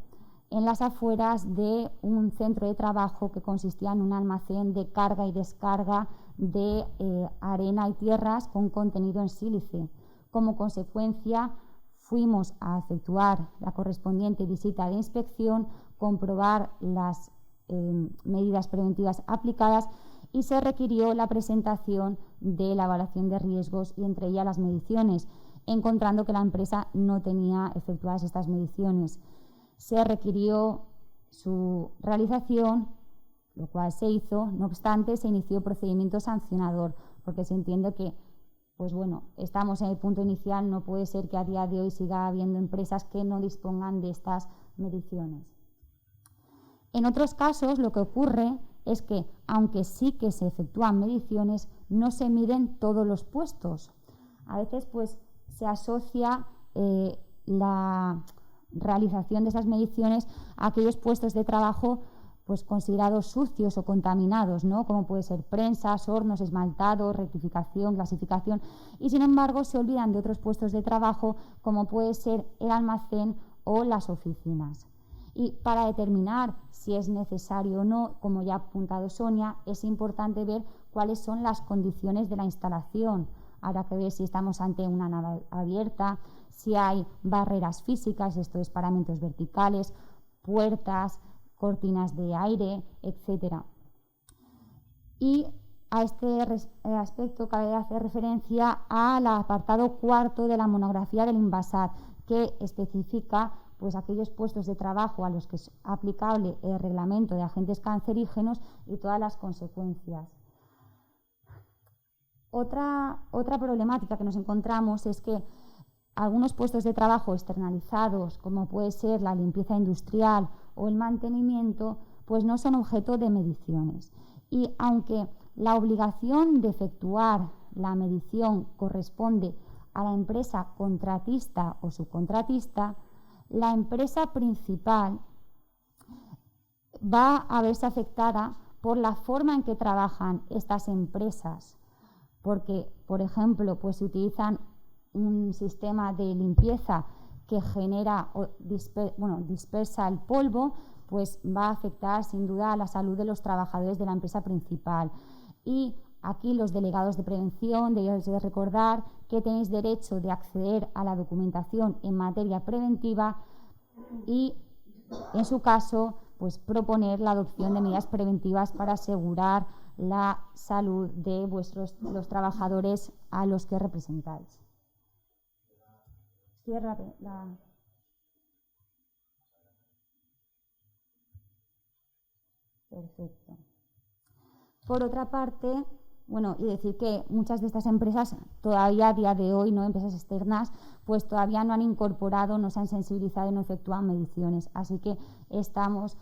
Speaker 3: en las afueras de un centro de trabajo que consistía en un almacén de carga y descarga de arena y tierras con contenido en sílice. Como consecuencia, fuimos a efectuar la correspondiente visita de inspección, comprobar las medidas preventivas aplicadas y se requirió la presentación de la evaluación de riesgos y entre ellas las mediciones, encontrando que la empresa no tenía efectuadas estas mediciones. Se requirió su realización, lo cual se hizo. No obstante, se inició procedimiento sancionador, porque se entiende que, pues bueno, estamos en el punto inicial, no puede ser que a día de hoy siga habiendo empresas que no dispongan de estas mediciones. En otros casos, lo que ocurre es que, aunque sí que se efectúan mediciones, no se miden todos los puestos. A veces, pues, se asocia la realización de esas mediciones a aquellos puestos de trabajo pues considerados sucios o contaminados, ¿no? Como puede ser prensas, hornos, esmaltados, rectificación, clasificación, y sin embargo se olvidan de otros puestos de trabajo como puede ser el almacén o las oficinas. Y para determinar si es necesario o no, como ya ha apuntado Sonia, es importante ver cuáles son las condiciones de la instalación. Habrá que ver si estamos ante una nave abierta, si hay barreras físicas, esto es paramentos verticales, puertas, cortinas de aire, etc. Y a este aspecto cabe hacer referencia al apartado cuarto de la monografía del Inbasat, que especifica pues aquellos puestos de trabajo a los que es aplicable el reglamento de agentes cancerígenos y todas las consecuencias. Otra problemática que nos encontramos es que algunos puestos de trabajo externalizados, como puede ser la limpieza industrial o el mantenimiento, pues no son objeto de mediciones. Y aunque la obligación de efectuar la medición corresponde a la empresa contratista o subcontratista, la empresa principal va a verse afectada por la forma en que trabajan estas empresas, porque, por ejemplo, pues se utilizan un sistema de limpieza que genera o dispersa el polvo, pues va a afectar sin duda a la salud de los trabajadores de la empresa principal. Y aquí los delegados de prevención debéis de recordar que tenéis derecho de acceder a la documentación en materia preventiva y, en su caso, pues proponer la adopción de medidas preventivas para asegurar la salud de los trabajadores a los que representáis. Cierra la... Perfecto. Por otra parte, bueno, y decir que muchas de estas empresas todavía a día de hoy, ¿no?, empresas externas, pues todavía no han incorporado, no se han sensibilizado y no efectúan mediciones. Así que estamos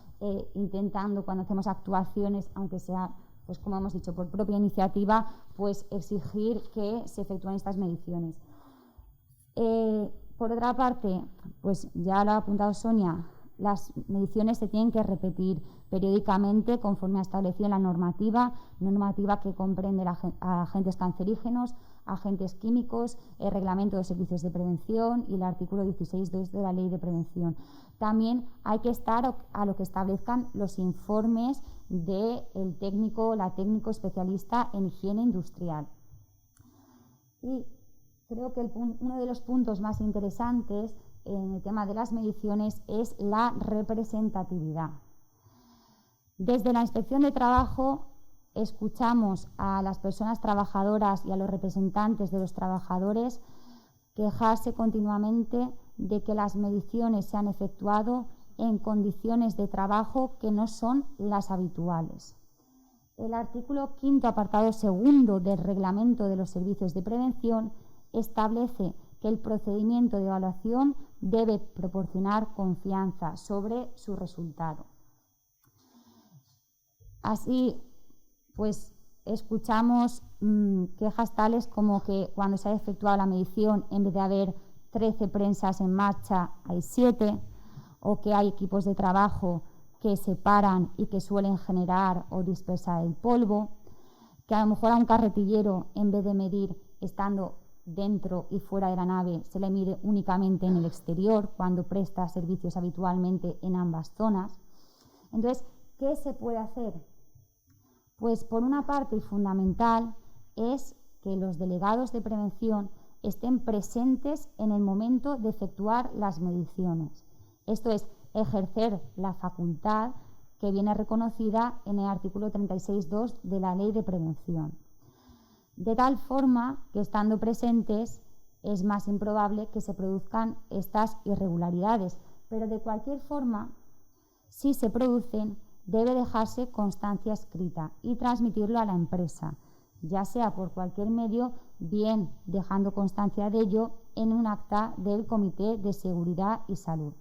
Speaker 3: intentando, cuando hacemos actuaciones, aunque sea, pues como hemos dicho, por propia iniciativa, pues exigir que se efectúen estas mediciones. Por otra parte, pues ya lo ha apuntado Sonia, las mediciones se tienen que repetir periódicamente conforme ha establecido la normativa que comprende a agentes cancerígenos, agentes químicos, el reglamento de servicios de prevención y el artículo 16.2 de la ley de prevención. También hay que estar a lo que establezcan los informes del técnico o la técnico especialista en higiene industrial. Y creo que uno de los puntos más interesantes en el tema de las mediciones es la representatividad. Desde la Inspección de Trabajo escuchamos a las personas trabajadoras y a los representantes de los trabajadores quejarse continuamente de que las mediciones se han efectuado en condiciones de trabajo que no son las habituales. El artículo 5º, apartado 2 del Reglamento de los Servicios de Prevención establece que el procedimiento de evaluación debe proporcionar confianza sobre su resultado. Así, pues escuchamos quejas tales como que cuando se ha efectuado la medición, en vez de haber 13 prensas en marcha, hay 7, o que hay equipos de trabajo que se paran y que suelen generar o dispersar el polvo, que a lo mejor a un carretillero, en vez de medir estando dentro y fuera de la nave se le mide únicamente en el exterior, cuando presta servicios habitualmente en ambas zonas. Entonces, ¿qué se puede hacer? Pues por una parte, y fundamental, es que los delegados de prevención estén presentes en el momento de efectuar las mediciones. Esto es, ejercer la facultad que viene reconocida en el artículo 36.2 de la Ley de Prevención. De tal forma que, estando presentes, es más improbable que se produzcan estas irregularidades, pero de cualquier forma, si se producen, debe dejarse constancia escrita y transmitirlo a la empresa, ya sea por cualquier medio, bien dejando constancia de ello en un acta del Comité de Seguridad y Salud.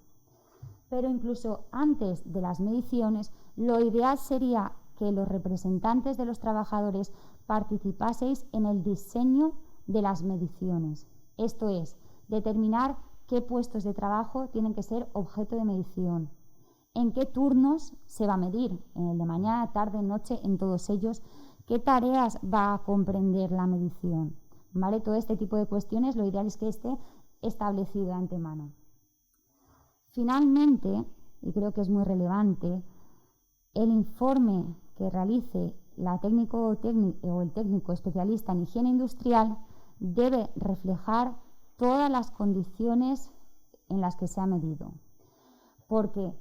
Speaker 3: Pero incluso antes de las mediciones, lo ideal sería que los representantes de los trabajadores participaseis en el diseño de las mediciones. Esto es, determinar qué puestos de trabajo tienen que ser objeto de medición, en qué turnos se va a medir, en el de mañana, tarde, noche, en todos ellos, qué tareas va a comprender la medición. ¿Vale? Todo este tipo de cuestiones, lo ideal es que esté establecido de antemano. Finalmente, y creo que es muy relevante, el informe que realice la técnico o el técnico especialista en higiene industrial debe reflejar todas las condiciones en las que se ha medido. Porque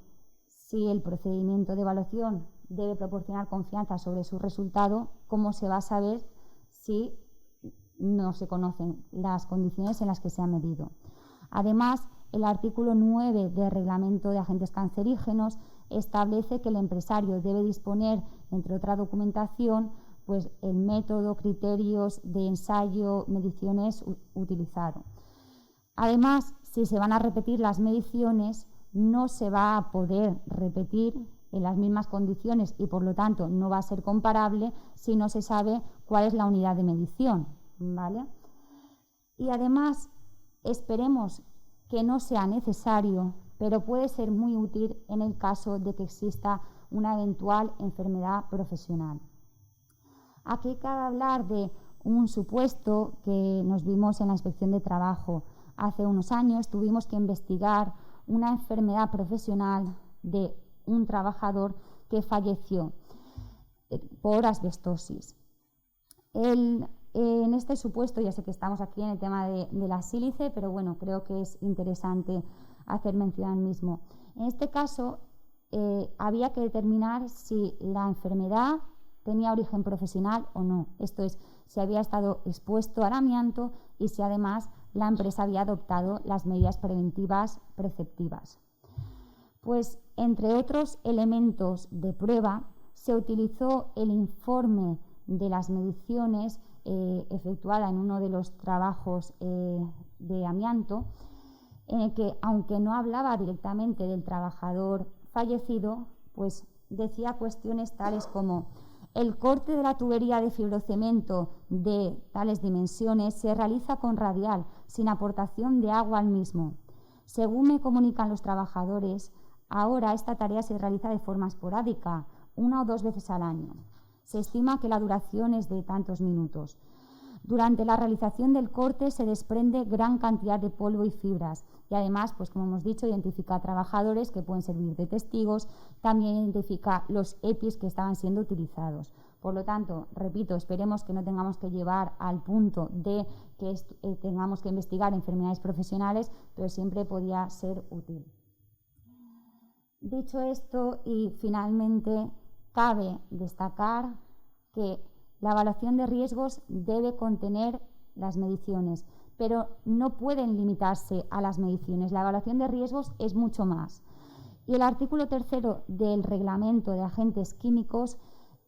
Speaker 3: si el procedimiento de evaluación debe proporcionar confianza sobre su resultado, ¿cómo se va a saber si no se conocen las condiciones en las que se ha medido? Además, el artículo 9 del Reglamento de Agentes Cancerígenos establece que el empresario debe disponer, entre otra documentación, pues el método, criterios de ensayo, mediciones utilizado. Además, si se van a repetir las mediciones, no se va a poder repetir en las mismas condiciones y, por lo tanto, no va a ser comparable si no se sabe cuál es la unidad de medición, ¿vale? Y además, esperemos que no sea necesario, pero puede ser muy útil en el caso de que exista una eventual enfermedad profesional. Aquí cabe hablar de un supuesto que nos vimos en la Inspección de Trabajo. Hace unos años tuvimos que investigar una enfermedad profesional de un trabajador que falleció por asbestosis. En este supuesto, ya sé que estamos aquí en el tema de la sílice, pero bueno, creo que es interesante hacer mención al mismo. En este caso, había que determinar si la enfermedad tenía origen profesional o no. Esto es, si había estado expuesto al amianto y si además la empresa había adoptado las medidas preventivas preceptivas. Pues, entre otros elementos de prueba, se utilizó el informe de las mediciones efectuada en uno de los trabajos de amianto, en el que, aunque no hablaba directamente del trabajador fallecido, pues decía cuestiones tales como: el corte de la tubería de fibrocemento de tales dimensiones se realiza con radial, sin aportación de agua al mismo. Según me comunican los trabajadores, ahora esta tarea se realiza de forma esporádica, 1 o 2 veces al año. Se estima que la duración es de tantos minutos. Durante la realización del corte se desprende gran cantidad de polvo y fibras y además, pues como hemos dicho, identifica a trabajadores que pueden servir de testigos, también identifica los EPIs que estaban siendo utilizados. Por lo tanto, repito, esperemos que no tengamos que llevar al punto de que tengamos que investigar enfermedades profesionales, pero siempre podría ser útil. Dicho esto, y finalmente, cabe destacar que la evaluación de riesgos debe contener las mediciones, pero no pueden limitarse a las mediciones. La evaluación de riesgos es mucho más. Y el artículo 3 del Reglamento de Agentes Químicos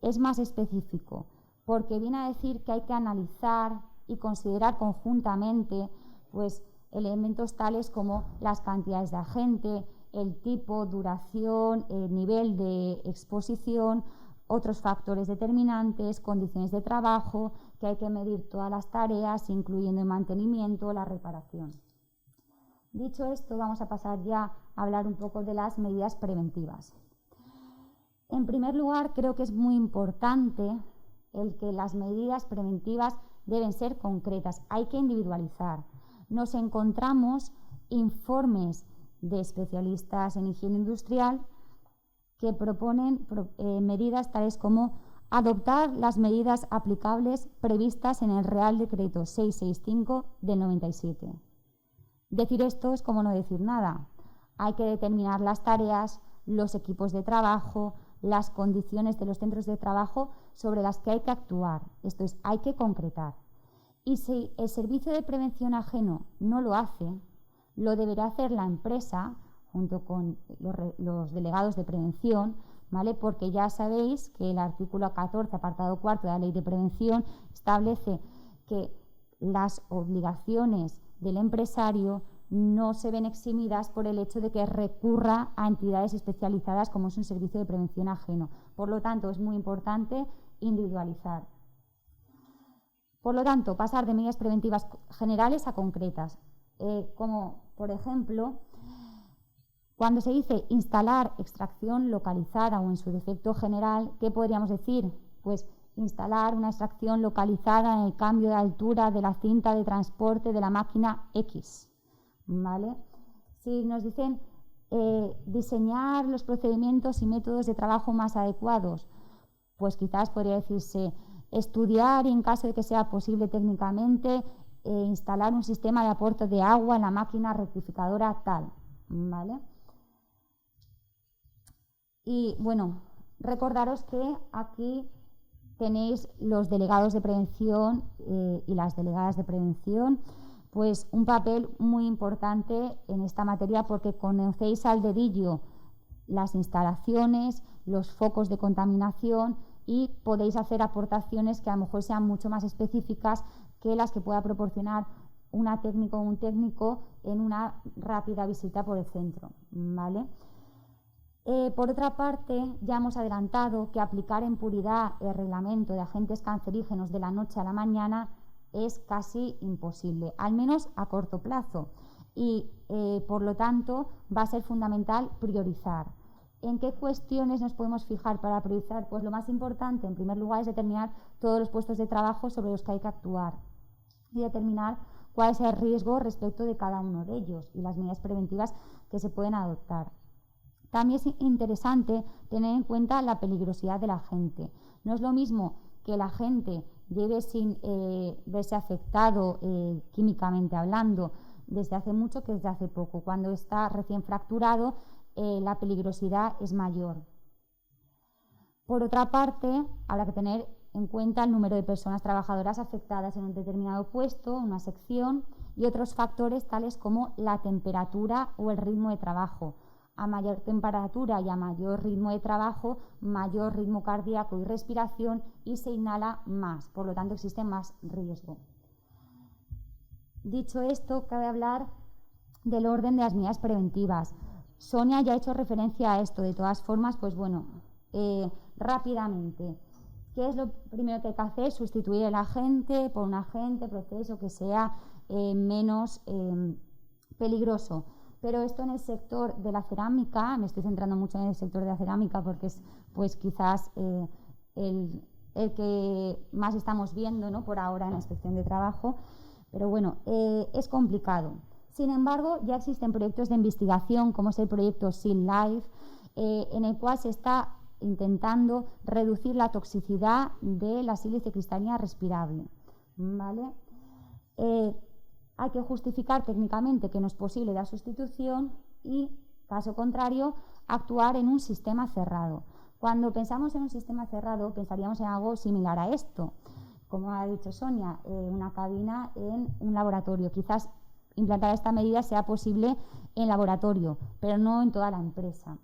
Speaker 3: es más específico, porque viene a decir que hay que analizar y considerar conjuntamente pues, elementos tales como las cantidades de agente, el tipo, duración, el nivel de exposición, otros factores determinantes, condiciones de trabajo, que hay que medir todas las tareas, incluyendo el mantenimiento, la reparación. Dicho esto, vamos a pasar ya a hablar un poco de las medidas preventivas. En primer lugar, creo que es muy importante el que las medidas preventivas deben ser concretas, hay que individualizar. Nos encontramos informes de especialistas en higiene industrial que proponen medidas tales como adoptar las medidas aplicables previstas en el Real Decreto 665 del 97. Decir esto es como no decir nada. Hay que determinar las tareas, los equipos de trabajo, las condiciones de los centros de trabajo sobre las que hay que actuar. Esto es, hay que concretar. Y si el servicio de prevención ajeno no lo hace, lo deberá hacer la empresa junto con los delegados de prevención, ¿vale? Porque ya sabéis que el artículo 14, apartado 4 de la Ley de Prevención establece que las obligaciones del empresario no se ven eximidas por el hecho de que recurra a entidades especializadas como es un servicio de prevención ajeno. Por lo tanto, es muy importante individualizar. Por lo tanto, pasar de medidas preventivas generales a concretas, como por ejemplo, cuando se dice instalar extracción localizada o en su defecto general, ¿qué podríamos decir? Pues instalar una extracción localizada en el cambio de altura de la cinta de transporte de la máquina X, ¿vale? Si nos dicen diseñar los procedimientos y métodos de trabajo más adecuados, pues quizás podría decirse estudiar y en caso de que sea posible técnicamente instalar un sistema de aporte de agua en la máquina rectificadora tal, ¿vale? Y bueno, recordaros que aquí tenéis los delegados de prevención y las delegadas de prevención, pues un papel muy importante en esta materia porque conocéis al dedillo las instalaciones, los focos de contaminación y podéis hacer aportaciones que a lo mejor sean mucho más específicas que las que pueda proporcionar una técnica o un técnico en una rápida visita por el centro, ¿vale? Por otra parte, ya hemos adelantado que aplicar en puridad el reglamento de agentes cancerígenos de la noche a la mañana es casi imposible, al menos a corto plazo. Y, por lo tanto, va a ser fundamental priorizar. ¿En qué cuestiones nos podemos fijar para priorizar? Pues lo más importante, en primer lugar, es determinar todos los puestos de trabajo sobre los que hay que actuar y determinar cuál es el riesgo respecto de cada uno de ellos y las medidas preventivas que se pueden adoptar. También es interesante tener en cuenta la peligrosidad del agente. No es lo mismo que el agente lleve sin verse afectado químicamente hablando desde hace mucho que desde hace poco. Cuando está recién fracturado, la peligrosidad es mayor. Por otra parte, habrá que tener en cuenta el número de personas trabajadoras afectadas en un determinado puesto, una sección, y otros factores tales como la temperatura o el ritmo de trabajo. A mayor temperatura y a mayor ritmo de trabajo, mayor ritmo cardíaco y respiración y se inhala más, por lo tanto existe más riesgo. Dicho esto, cabe hablar del orden de las medidas preventivas. Sonia ya ha hecho referencia a esto, de todas formas, pues bueno, rápidamente. ¿Qué es lo primero que hay que hacer? Sustituir el agente por un agente, proceso que sea menos peligroso. Pero esto en el sector de la cerámica, me estoy centrando mucho en el sector de la cerámica porque es pues quizás el que más estamos viendo, ¿no?, por ahora en la inspección de trabajo, pero bueno, es complicado. Sin embargo, ya existen proyectos de investigación como es el proyecto SEAL Life, en el cual se está intentando reducir la toxicidad de la sílice cristalina respirable, ¿vale? Hay que justificar técnicamente que no es posible la sustitución y, caso contrario, actuar en un sistema cerrado. Cuando pensamos en un sistema cerrado, pensaríamos en algo similar a esto. Como ha dicho Sonia, una cabina en un laboratorio. Quizás implantar esta medida sea posible en laboratorio, pero no en toda la empresa.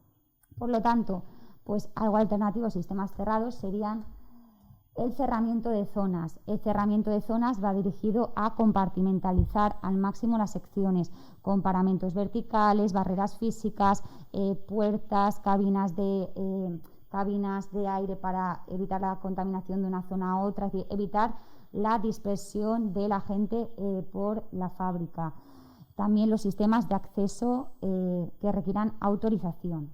Speaker 3: Por lo tanto, pues algo alternativo a sistemas cerrados serían el cerramiento de zonas. El cerramiento de zonas va dirigido a compartimentalizar al máximo las secciones con paramentos verticales, barreras físicas, puertas, cabinas de aire para evitar la contaminación de una zona a otra, es decir, evitar la dispersión de la gente por la fábrica. También los sistemas de acceso que requieran autorización.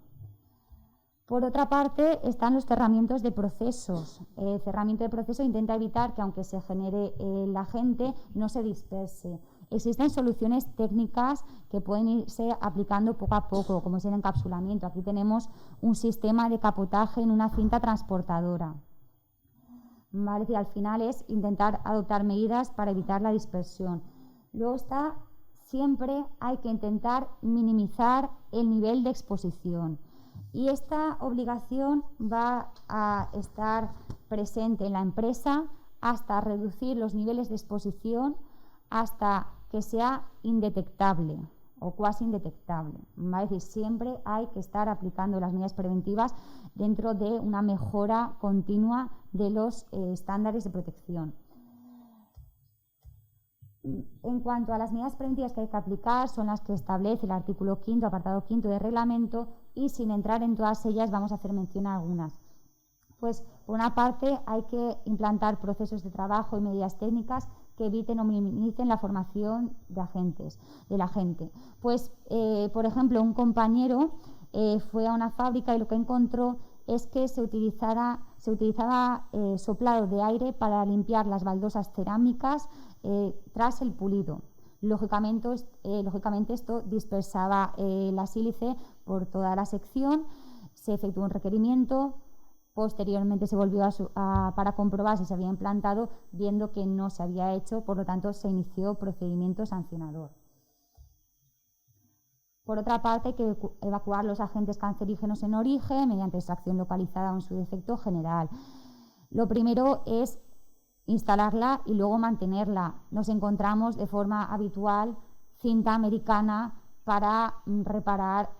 Speaker 3: Por otra parte, están los cerramientos de procesos. El cerramiento de proceso intenta evitar que, aunque se genere el agente, no se disperse. Existen soluciones técnicas que pueden irse aplicando poco a poco, como es el encapsulamiento. Aquí tenemos un sistema de capotaje en una cinta transportadora. ¿Vale? Y al final es intentar adoptar medidas para evitar la dispersión. Luego está, siempre hay que intentar minimizar el nivel de exposición. Y esta obligación va a estar presente en la empresa hasta reducir los niveles de exposición hasta que sea indetectable o cuasi indetectable. ¿Vale? Es decir, siempre hay que estar aplicando las medidas preventivas dentro de una mejora continua de los estándares de protección. En cuanto a las medidas preventivas que hay que aplicar, son las que establece el artículo 5º, apartado 5º del reglamento, y sin entrar en todas ellas vamos a hacer mención a algunas. Pues, por una parte, hay que implantar procesos de trabajo y medidas técnicas que eviten o minimicen la formación de agentes, del agente. Pues, por ejemplo, un compañero fue a una fábrica y lo que encontró es que se utilizaba soplado de aire para limpiar las baldosas cerámicas tras el pulido. Lógicamente esto dispersaba la sílice por toda la sección, se efectuó un requerimiento, posteriormente se volvió para comprobar si se había implantado, viendo que no se había hecho, por lo tanto se inició procedimiento sancionador. Por otra parte, hay que evacuar los agentes cancerígenos en origen mediante extracción localizada o en su defecto general. Lo primero es instalarla y luego mantenerla. Nos encontramos de forma habitual cinta americana para reparar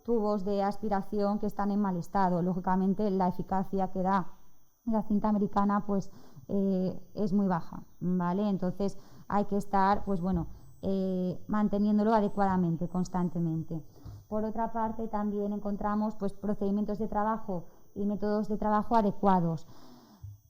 Speaker 3: tubos de aspiración que están en mal estado. Lógicamente, la eficacia que da la cinta americana pues, es muy baja, ¿vale? Entonces, hay que estar, pues bueno, manteniéndolo adecuadamente, constantemente. Por otra parte, también encontramos pues, procedimientos de trabajo y métodos de trabajo adecuados,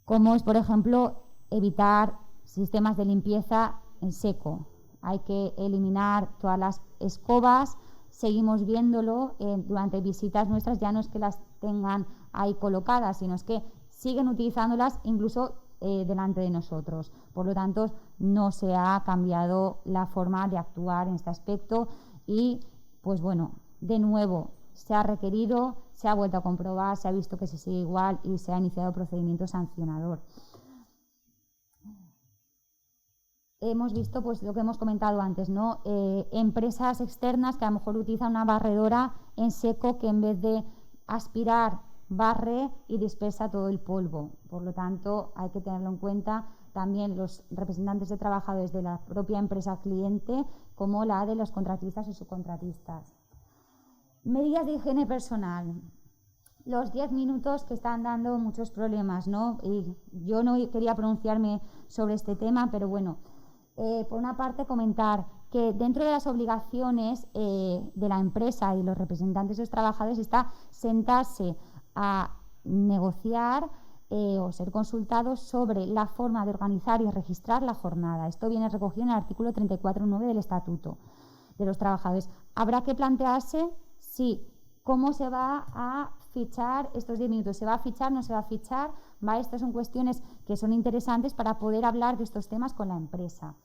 Speaker 3: como es, por ejemplo, evitar sistemas de limpieza en seco. Hay que eliminar todas las escobas. Seguimos viéndolo durante visitas nuestras, ya no es que las tengan ahí colocadas, sino es que siguen utilizándolas incluso delante de nosotros. Por lo tanto, no se ha cambiado la forma de actuar en este aspecto y, pues bueno, de nuevo, se ha requerido, se ha vuelto a comprobar, se ha visto que se sigue igual y se ha iniciado procedimiento sancionador. Hemos visto pues lo que hemos comentado antes, ¿no? Empresas externas que a lo mejor utilizan una barredora en seco que en vez de aspirar barre y dispersa todo el polvo. Por lo tanto, hay que tenerlo en cuenta también los representantes de trabajadores de la propia empresa cliente como la de los contratistas y subcontratistas. Medidas de higiene personal. Los 10 minutos que están dando muchos problemas, ¿no? Y yo no quería pronunciarme sobre este tema, pero bueno, por una parte comentar que dentro de las obligaciones de la empresa y los representantes de los trabajadores está sentarse a negociar o ser consultados sobre la forma de organizar y registrar la jornada. Esto viene recogido en el artículo 34.9 del Estatuto de los Trabajadores. Habrá que plantearse cómo se va a fichar estos 10 minutos. ¿Se va a fichar? ¿No se va a fichar? ¿Va? Estas son cuestiones que son interesantes para poder hablar de estos temas con la empresa.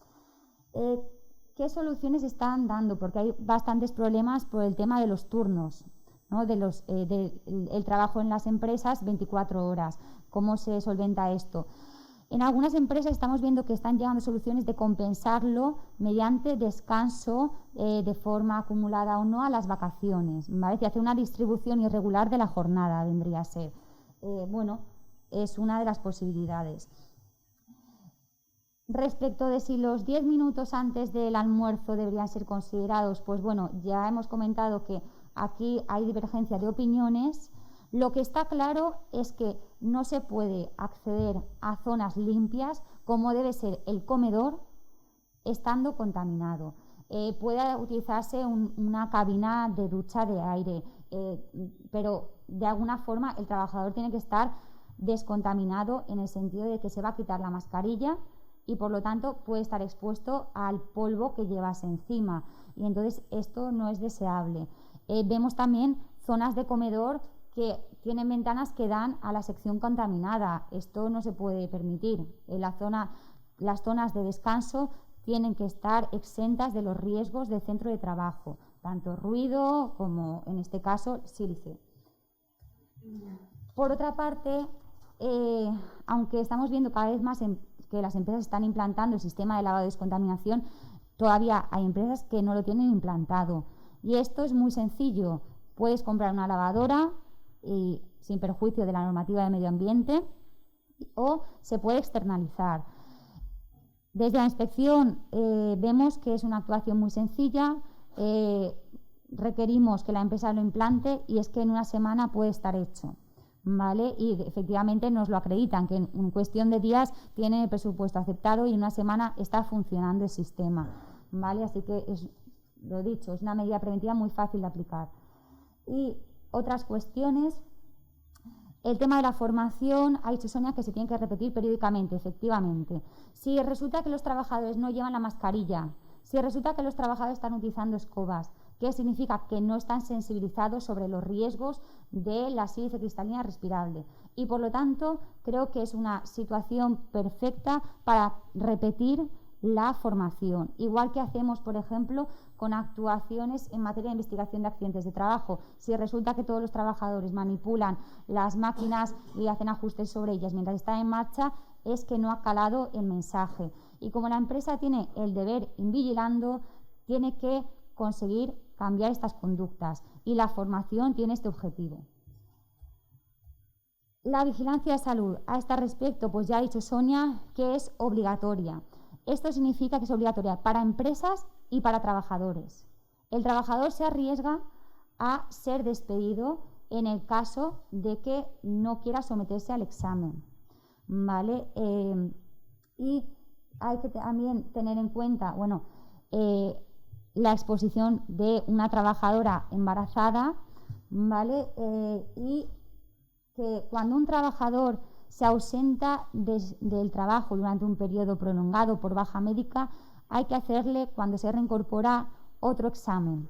Speaker 3: ¿Qué soluciones están dando? Porque hay bastantes problemas por el tema de los turnos, ¿no? El trabajo en las empresas 24 horas. ¿Cómo se solventa esto? En algunas empresas estamos viendo que están llegando soluciones de compensarlo mediante descanso de forma acumulada o no a las vacaciones, ¿vale? Y hacer una distribución irregular de la jornada vendría a ser. Bueno, es una de las posibilidades. Respecto de si los 10 minutos antes del almuerzo deberían ser considerados, pues bueno, ya hemos comentado que aquí hay divergencia de opiniones. Lo que está claro es que no se puede acceder a zonas limpias como debe ser el comedor estando contaminado. Puede utilizarse una cabina de ducha de aire, pero de alguna forma el trabajador tiene que estar descontaminado en el sentido de que se va a quitar la mascarilla y por lo tanto puede estar expuesto al polvo que llevas encima y entonces esto no es deseable. Vemos también zonas de comedor que tienen ventanas que dan a la sección contaminada. Esto no se puede permitir. Las zonas de descanso tienen que estar exentas de los riesgos del centro de trabajo, tanto ruido como, en este caso, sílice. Por otra parte, aunque estamos viendo cada vez más que las empresas están implantando el sistema de lavado y descontaminación, todavía hay empresas que no lo tienen implantado. Y esto es muy sencillo. Puedes comprar una lavadora y sin perjuicio de la normativa de medio ambiente, o se puede externalizar. Desde la inspección vemos que es una actuación muy sencilla, requerimos que la empresa lo implante y es que en una semana puede estar hecho, ¿vale? Y efectivamente nos lo acreditan, que en cuestión de días tiene el presupuesto aceptado y en una semana está funcionando el sistema, ¿vale? Así que lo dicho, es una medida preventiva muy fácil de aplicar. Y otras cuestiones, el tema de la formación, ha dicho Sonia que se tiene que repetir periódicamente, efectivamente. Si resulta que los trabajadores no llevan la mascarilla, si resulta que los trabajadores están utilizando escobas, ¿qué significa? Que no están sensibilizados sobre los riesgos de la sílice cristalina respirable. Y por lo tanto, creo que es una situación perfecta para repetir la formación. Igual que hacemos, por ejemplo, con actuaciones en materia de investigación de accidentes de trabajo. Si resulta que todos los trabajadores manipulan las máquinas y hacen ajustes sobre ellas mientras están en marcha, es que no ha calado el mensaje. Y como la empresa tiene el deber invigilando, tiene que conseguir cambiar estas conductas y la formación tiene este objetivo. La vigilancia de salud, a este respecto, pues ya ha dicho Sonia que es obligatoria. Esto significa que es obligatoria para empresas y para trabajadores. El trabajador se arriesga a ser despedido en el caso de que no quiera someterse al examen, ¿vale? Y hay que también tener en cuenta, la exposición de una trabajadora embarazada, ¿vale? Y que cuando un trabajador se ausenta del trabajo durante un periodo prolongado por baja médica, hay que hacerle, cuando se reincorpora, otro examen.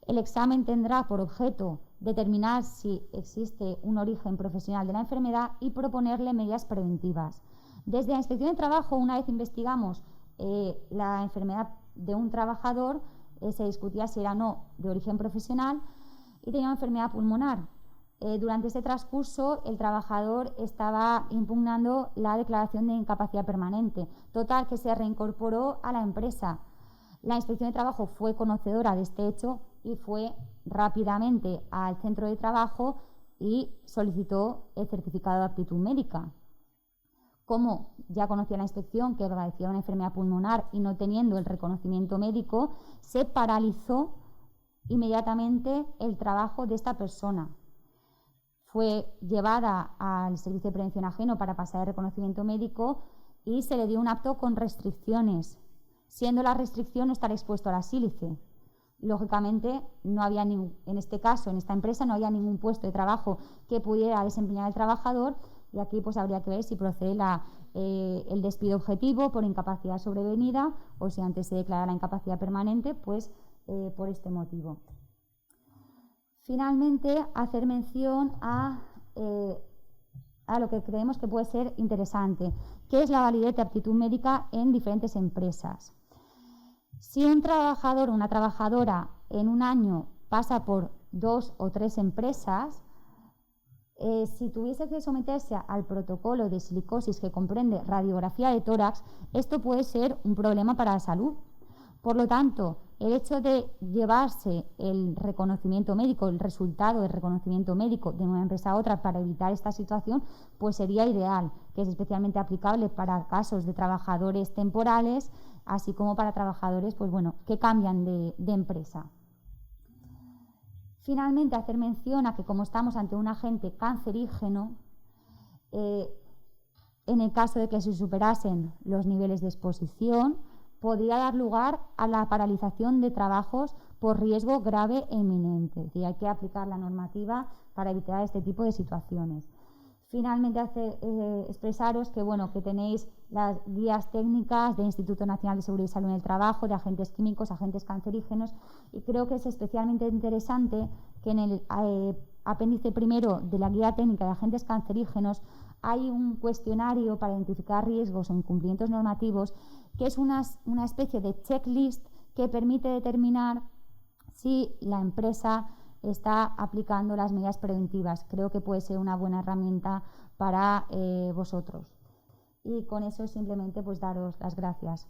Speaker 3: El examen tendrá por objeto determinar si existe un origen profesional de la enfermedad y proponerle medidas preventivas. Desde la Inspección de Trabajo, una vez investigamos la enfermedad de un trabajador, se discutía si era o no de origen profesional y tenía una enfermedad pulmonar. Durante ese transcurso, el trabajador estaba impugnando la declaración de incapacidad permanente, total que se reincorporó a la empresa. La Inspección de Trabajo fue conocedora de este hecho y fue rápidamente al centro de trabajo y solicitó el certificado de aptitud médica. Como ya conocía la inspección que padecía una enfermedad pulmonar y no teniendo el reconocimiento médico, se paralizó inmediatamente el trabajo de esta persona. Fue llevada al Servicio de Prevención Ajeno para pasar el reconocimiento médico y se le dio un acto con restricciones, siendo la restricción no estar expuesto a la sílice. Lógicamente, no había en este caso, en esta empresa, no había ningún puesto de trabajo que pudiera desempeñar el trabajador y aquí pues habría que ver si procede el despido objetivo por incapacidad sobrevenida o si antes se declara la incapacidad permanente, pues por este motivo. Finalmente, hacer mención a lo que creemos que puede ser interesante, que es la validez de aptitud médica en diferentes empresas. Si un trabajador o una trabajadora en un año pasa por 2 o 3 empresas, si tuviese que someterse al protocolo de silicosis que comprende radiografía de tórax, esto puede ser un problema para la salud. Por lo tanto, el hecho de llevarse el reconocimiento médico, el resultado del reconocimiento médico de una empresa a otra para evitar esta situación, pues sería ideal, que es especialmente aplicable para casos de trabajadores temporales, así como para trabajadores que cambian de empresa. Finalmente, hacer mención a que como estamos ante un agente cancerígeno, en el caso de que se superasen los niveles de exposición, podría dar lugar a la paralización de trabajos por riesgo grave e inminente. Es decir, hay que aplicar la normativa para evitar este tipo de situaciones. Finalmente, expresaros que tenéis las guías técnicas del Instituto Nacional de Seguridad y Salud en el Trabajo, de agentes químicos, agentes cancerígenos, y creo que es especialmente interesante que en el apéndice primero de la Guía Técnica de Agentes Cancerígenos hay un cuestionario para identificar riesgos o incumplimientos normativos, que es una especie de checklist que permite determinar si la empresa está aplicando las medidas preventivas. Creo que puede ser una buena herramienta para vosotros. Y con eso simplemente pues daros las gracias.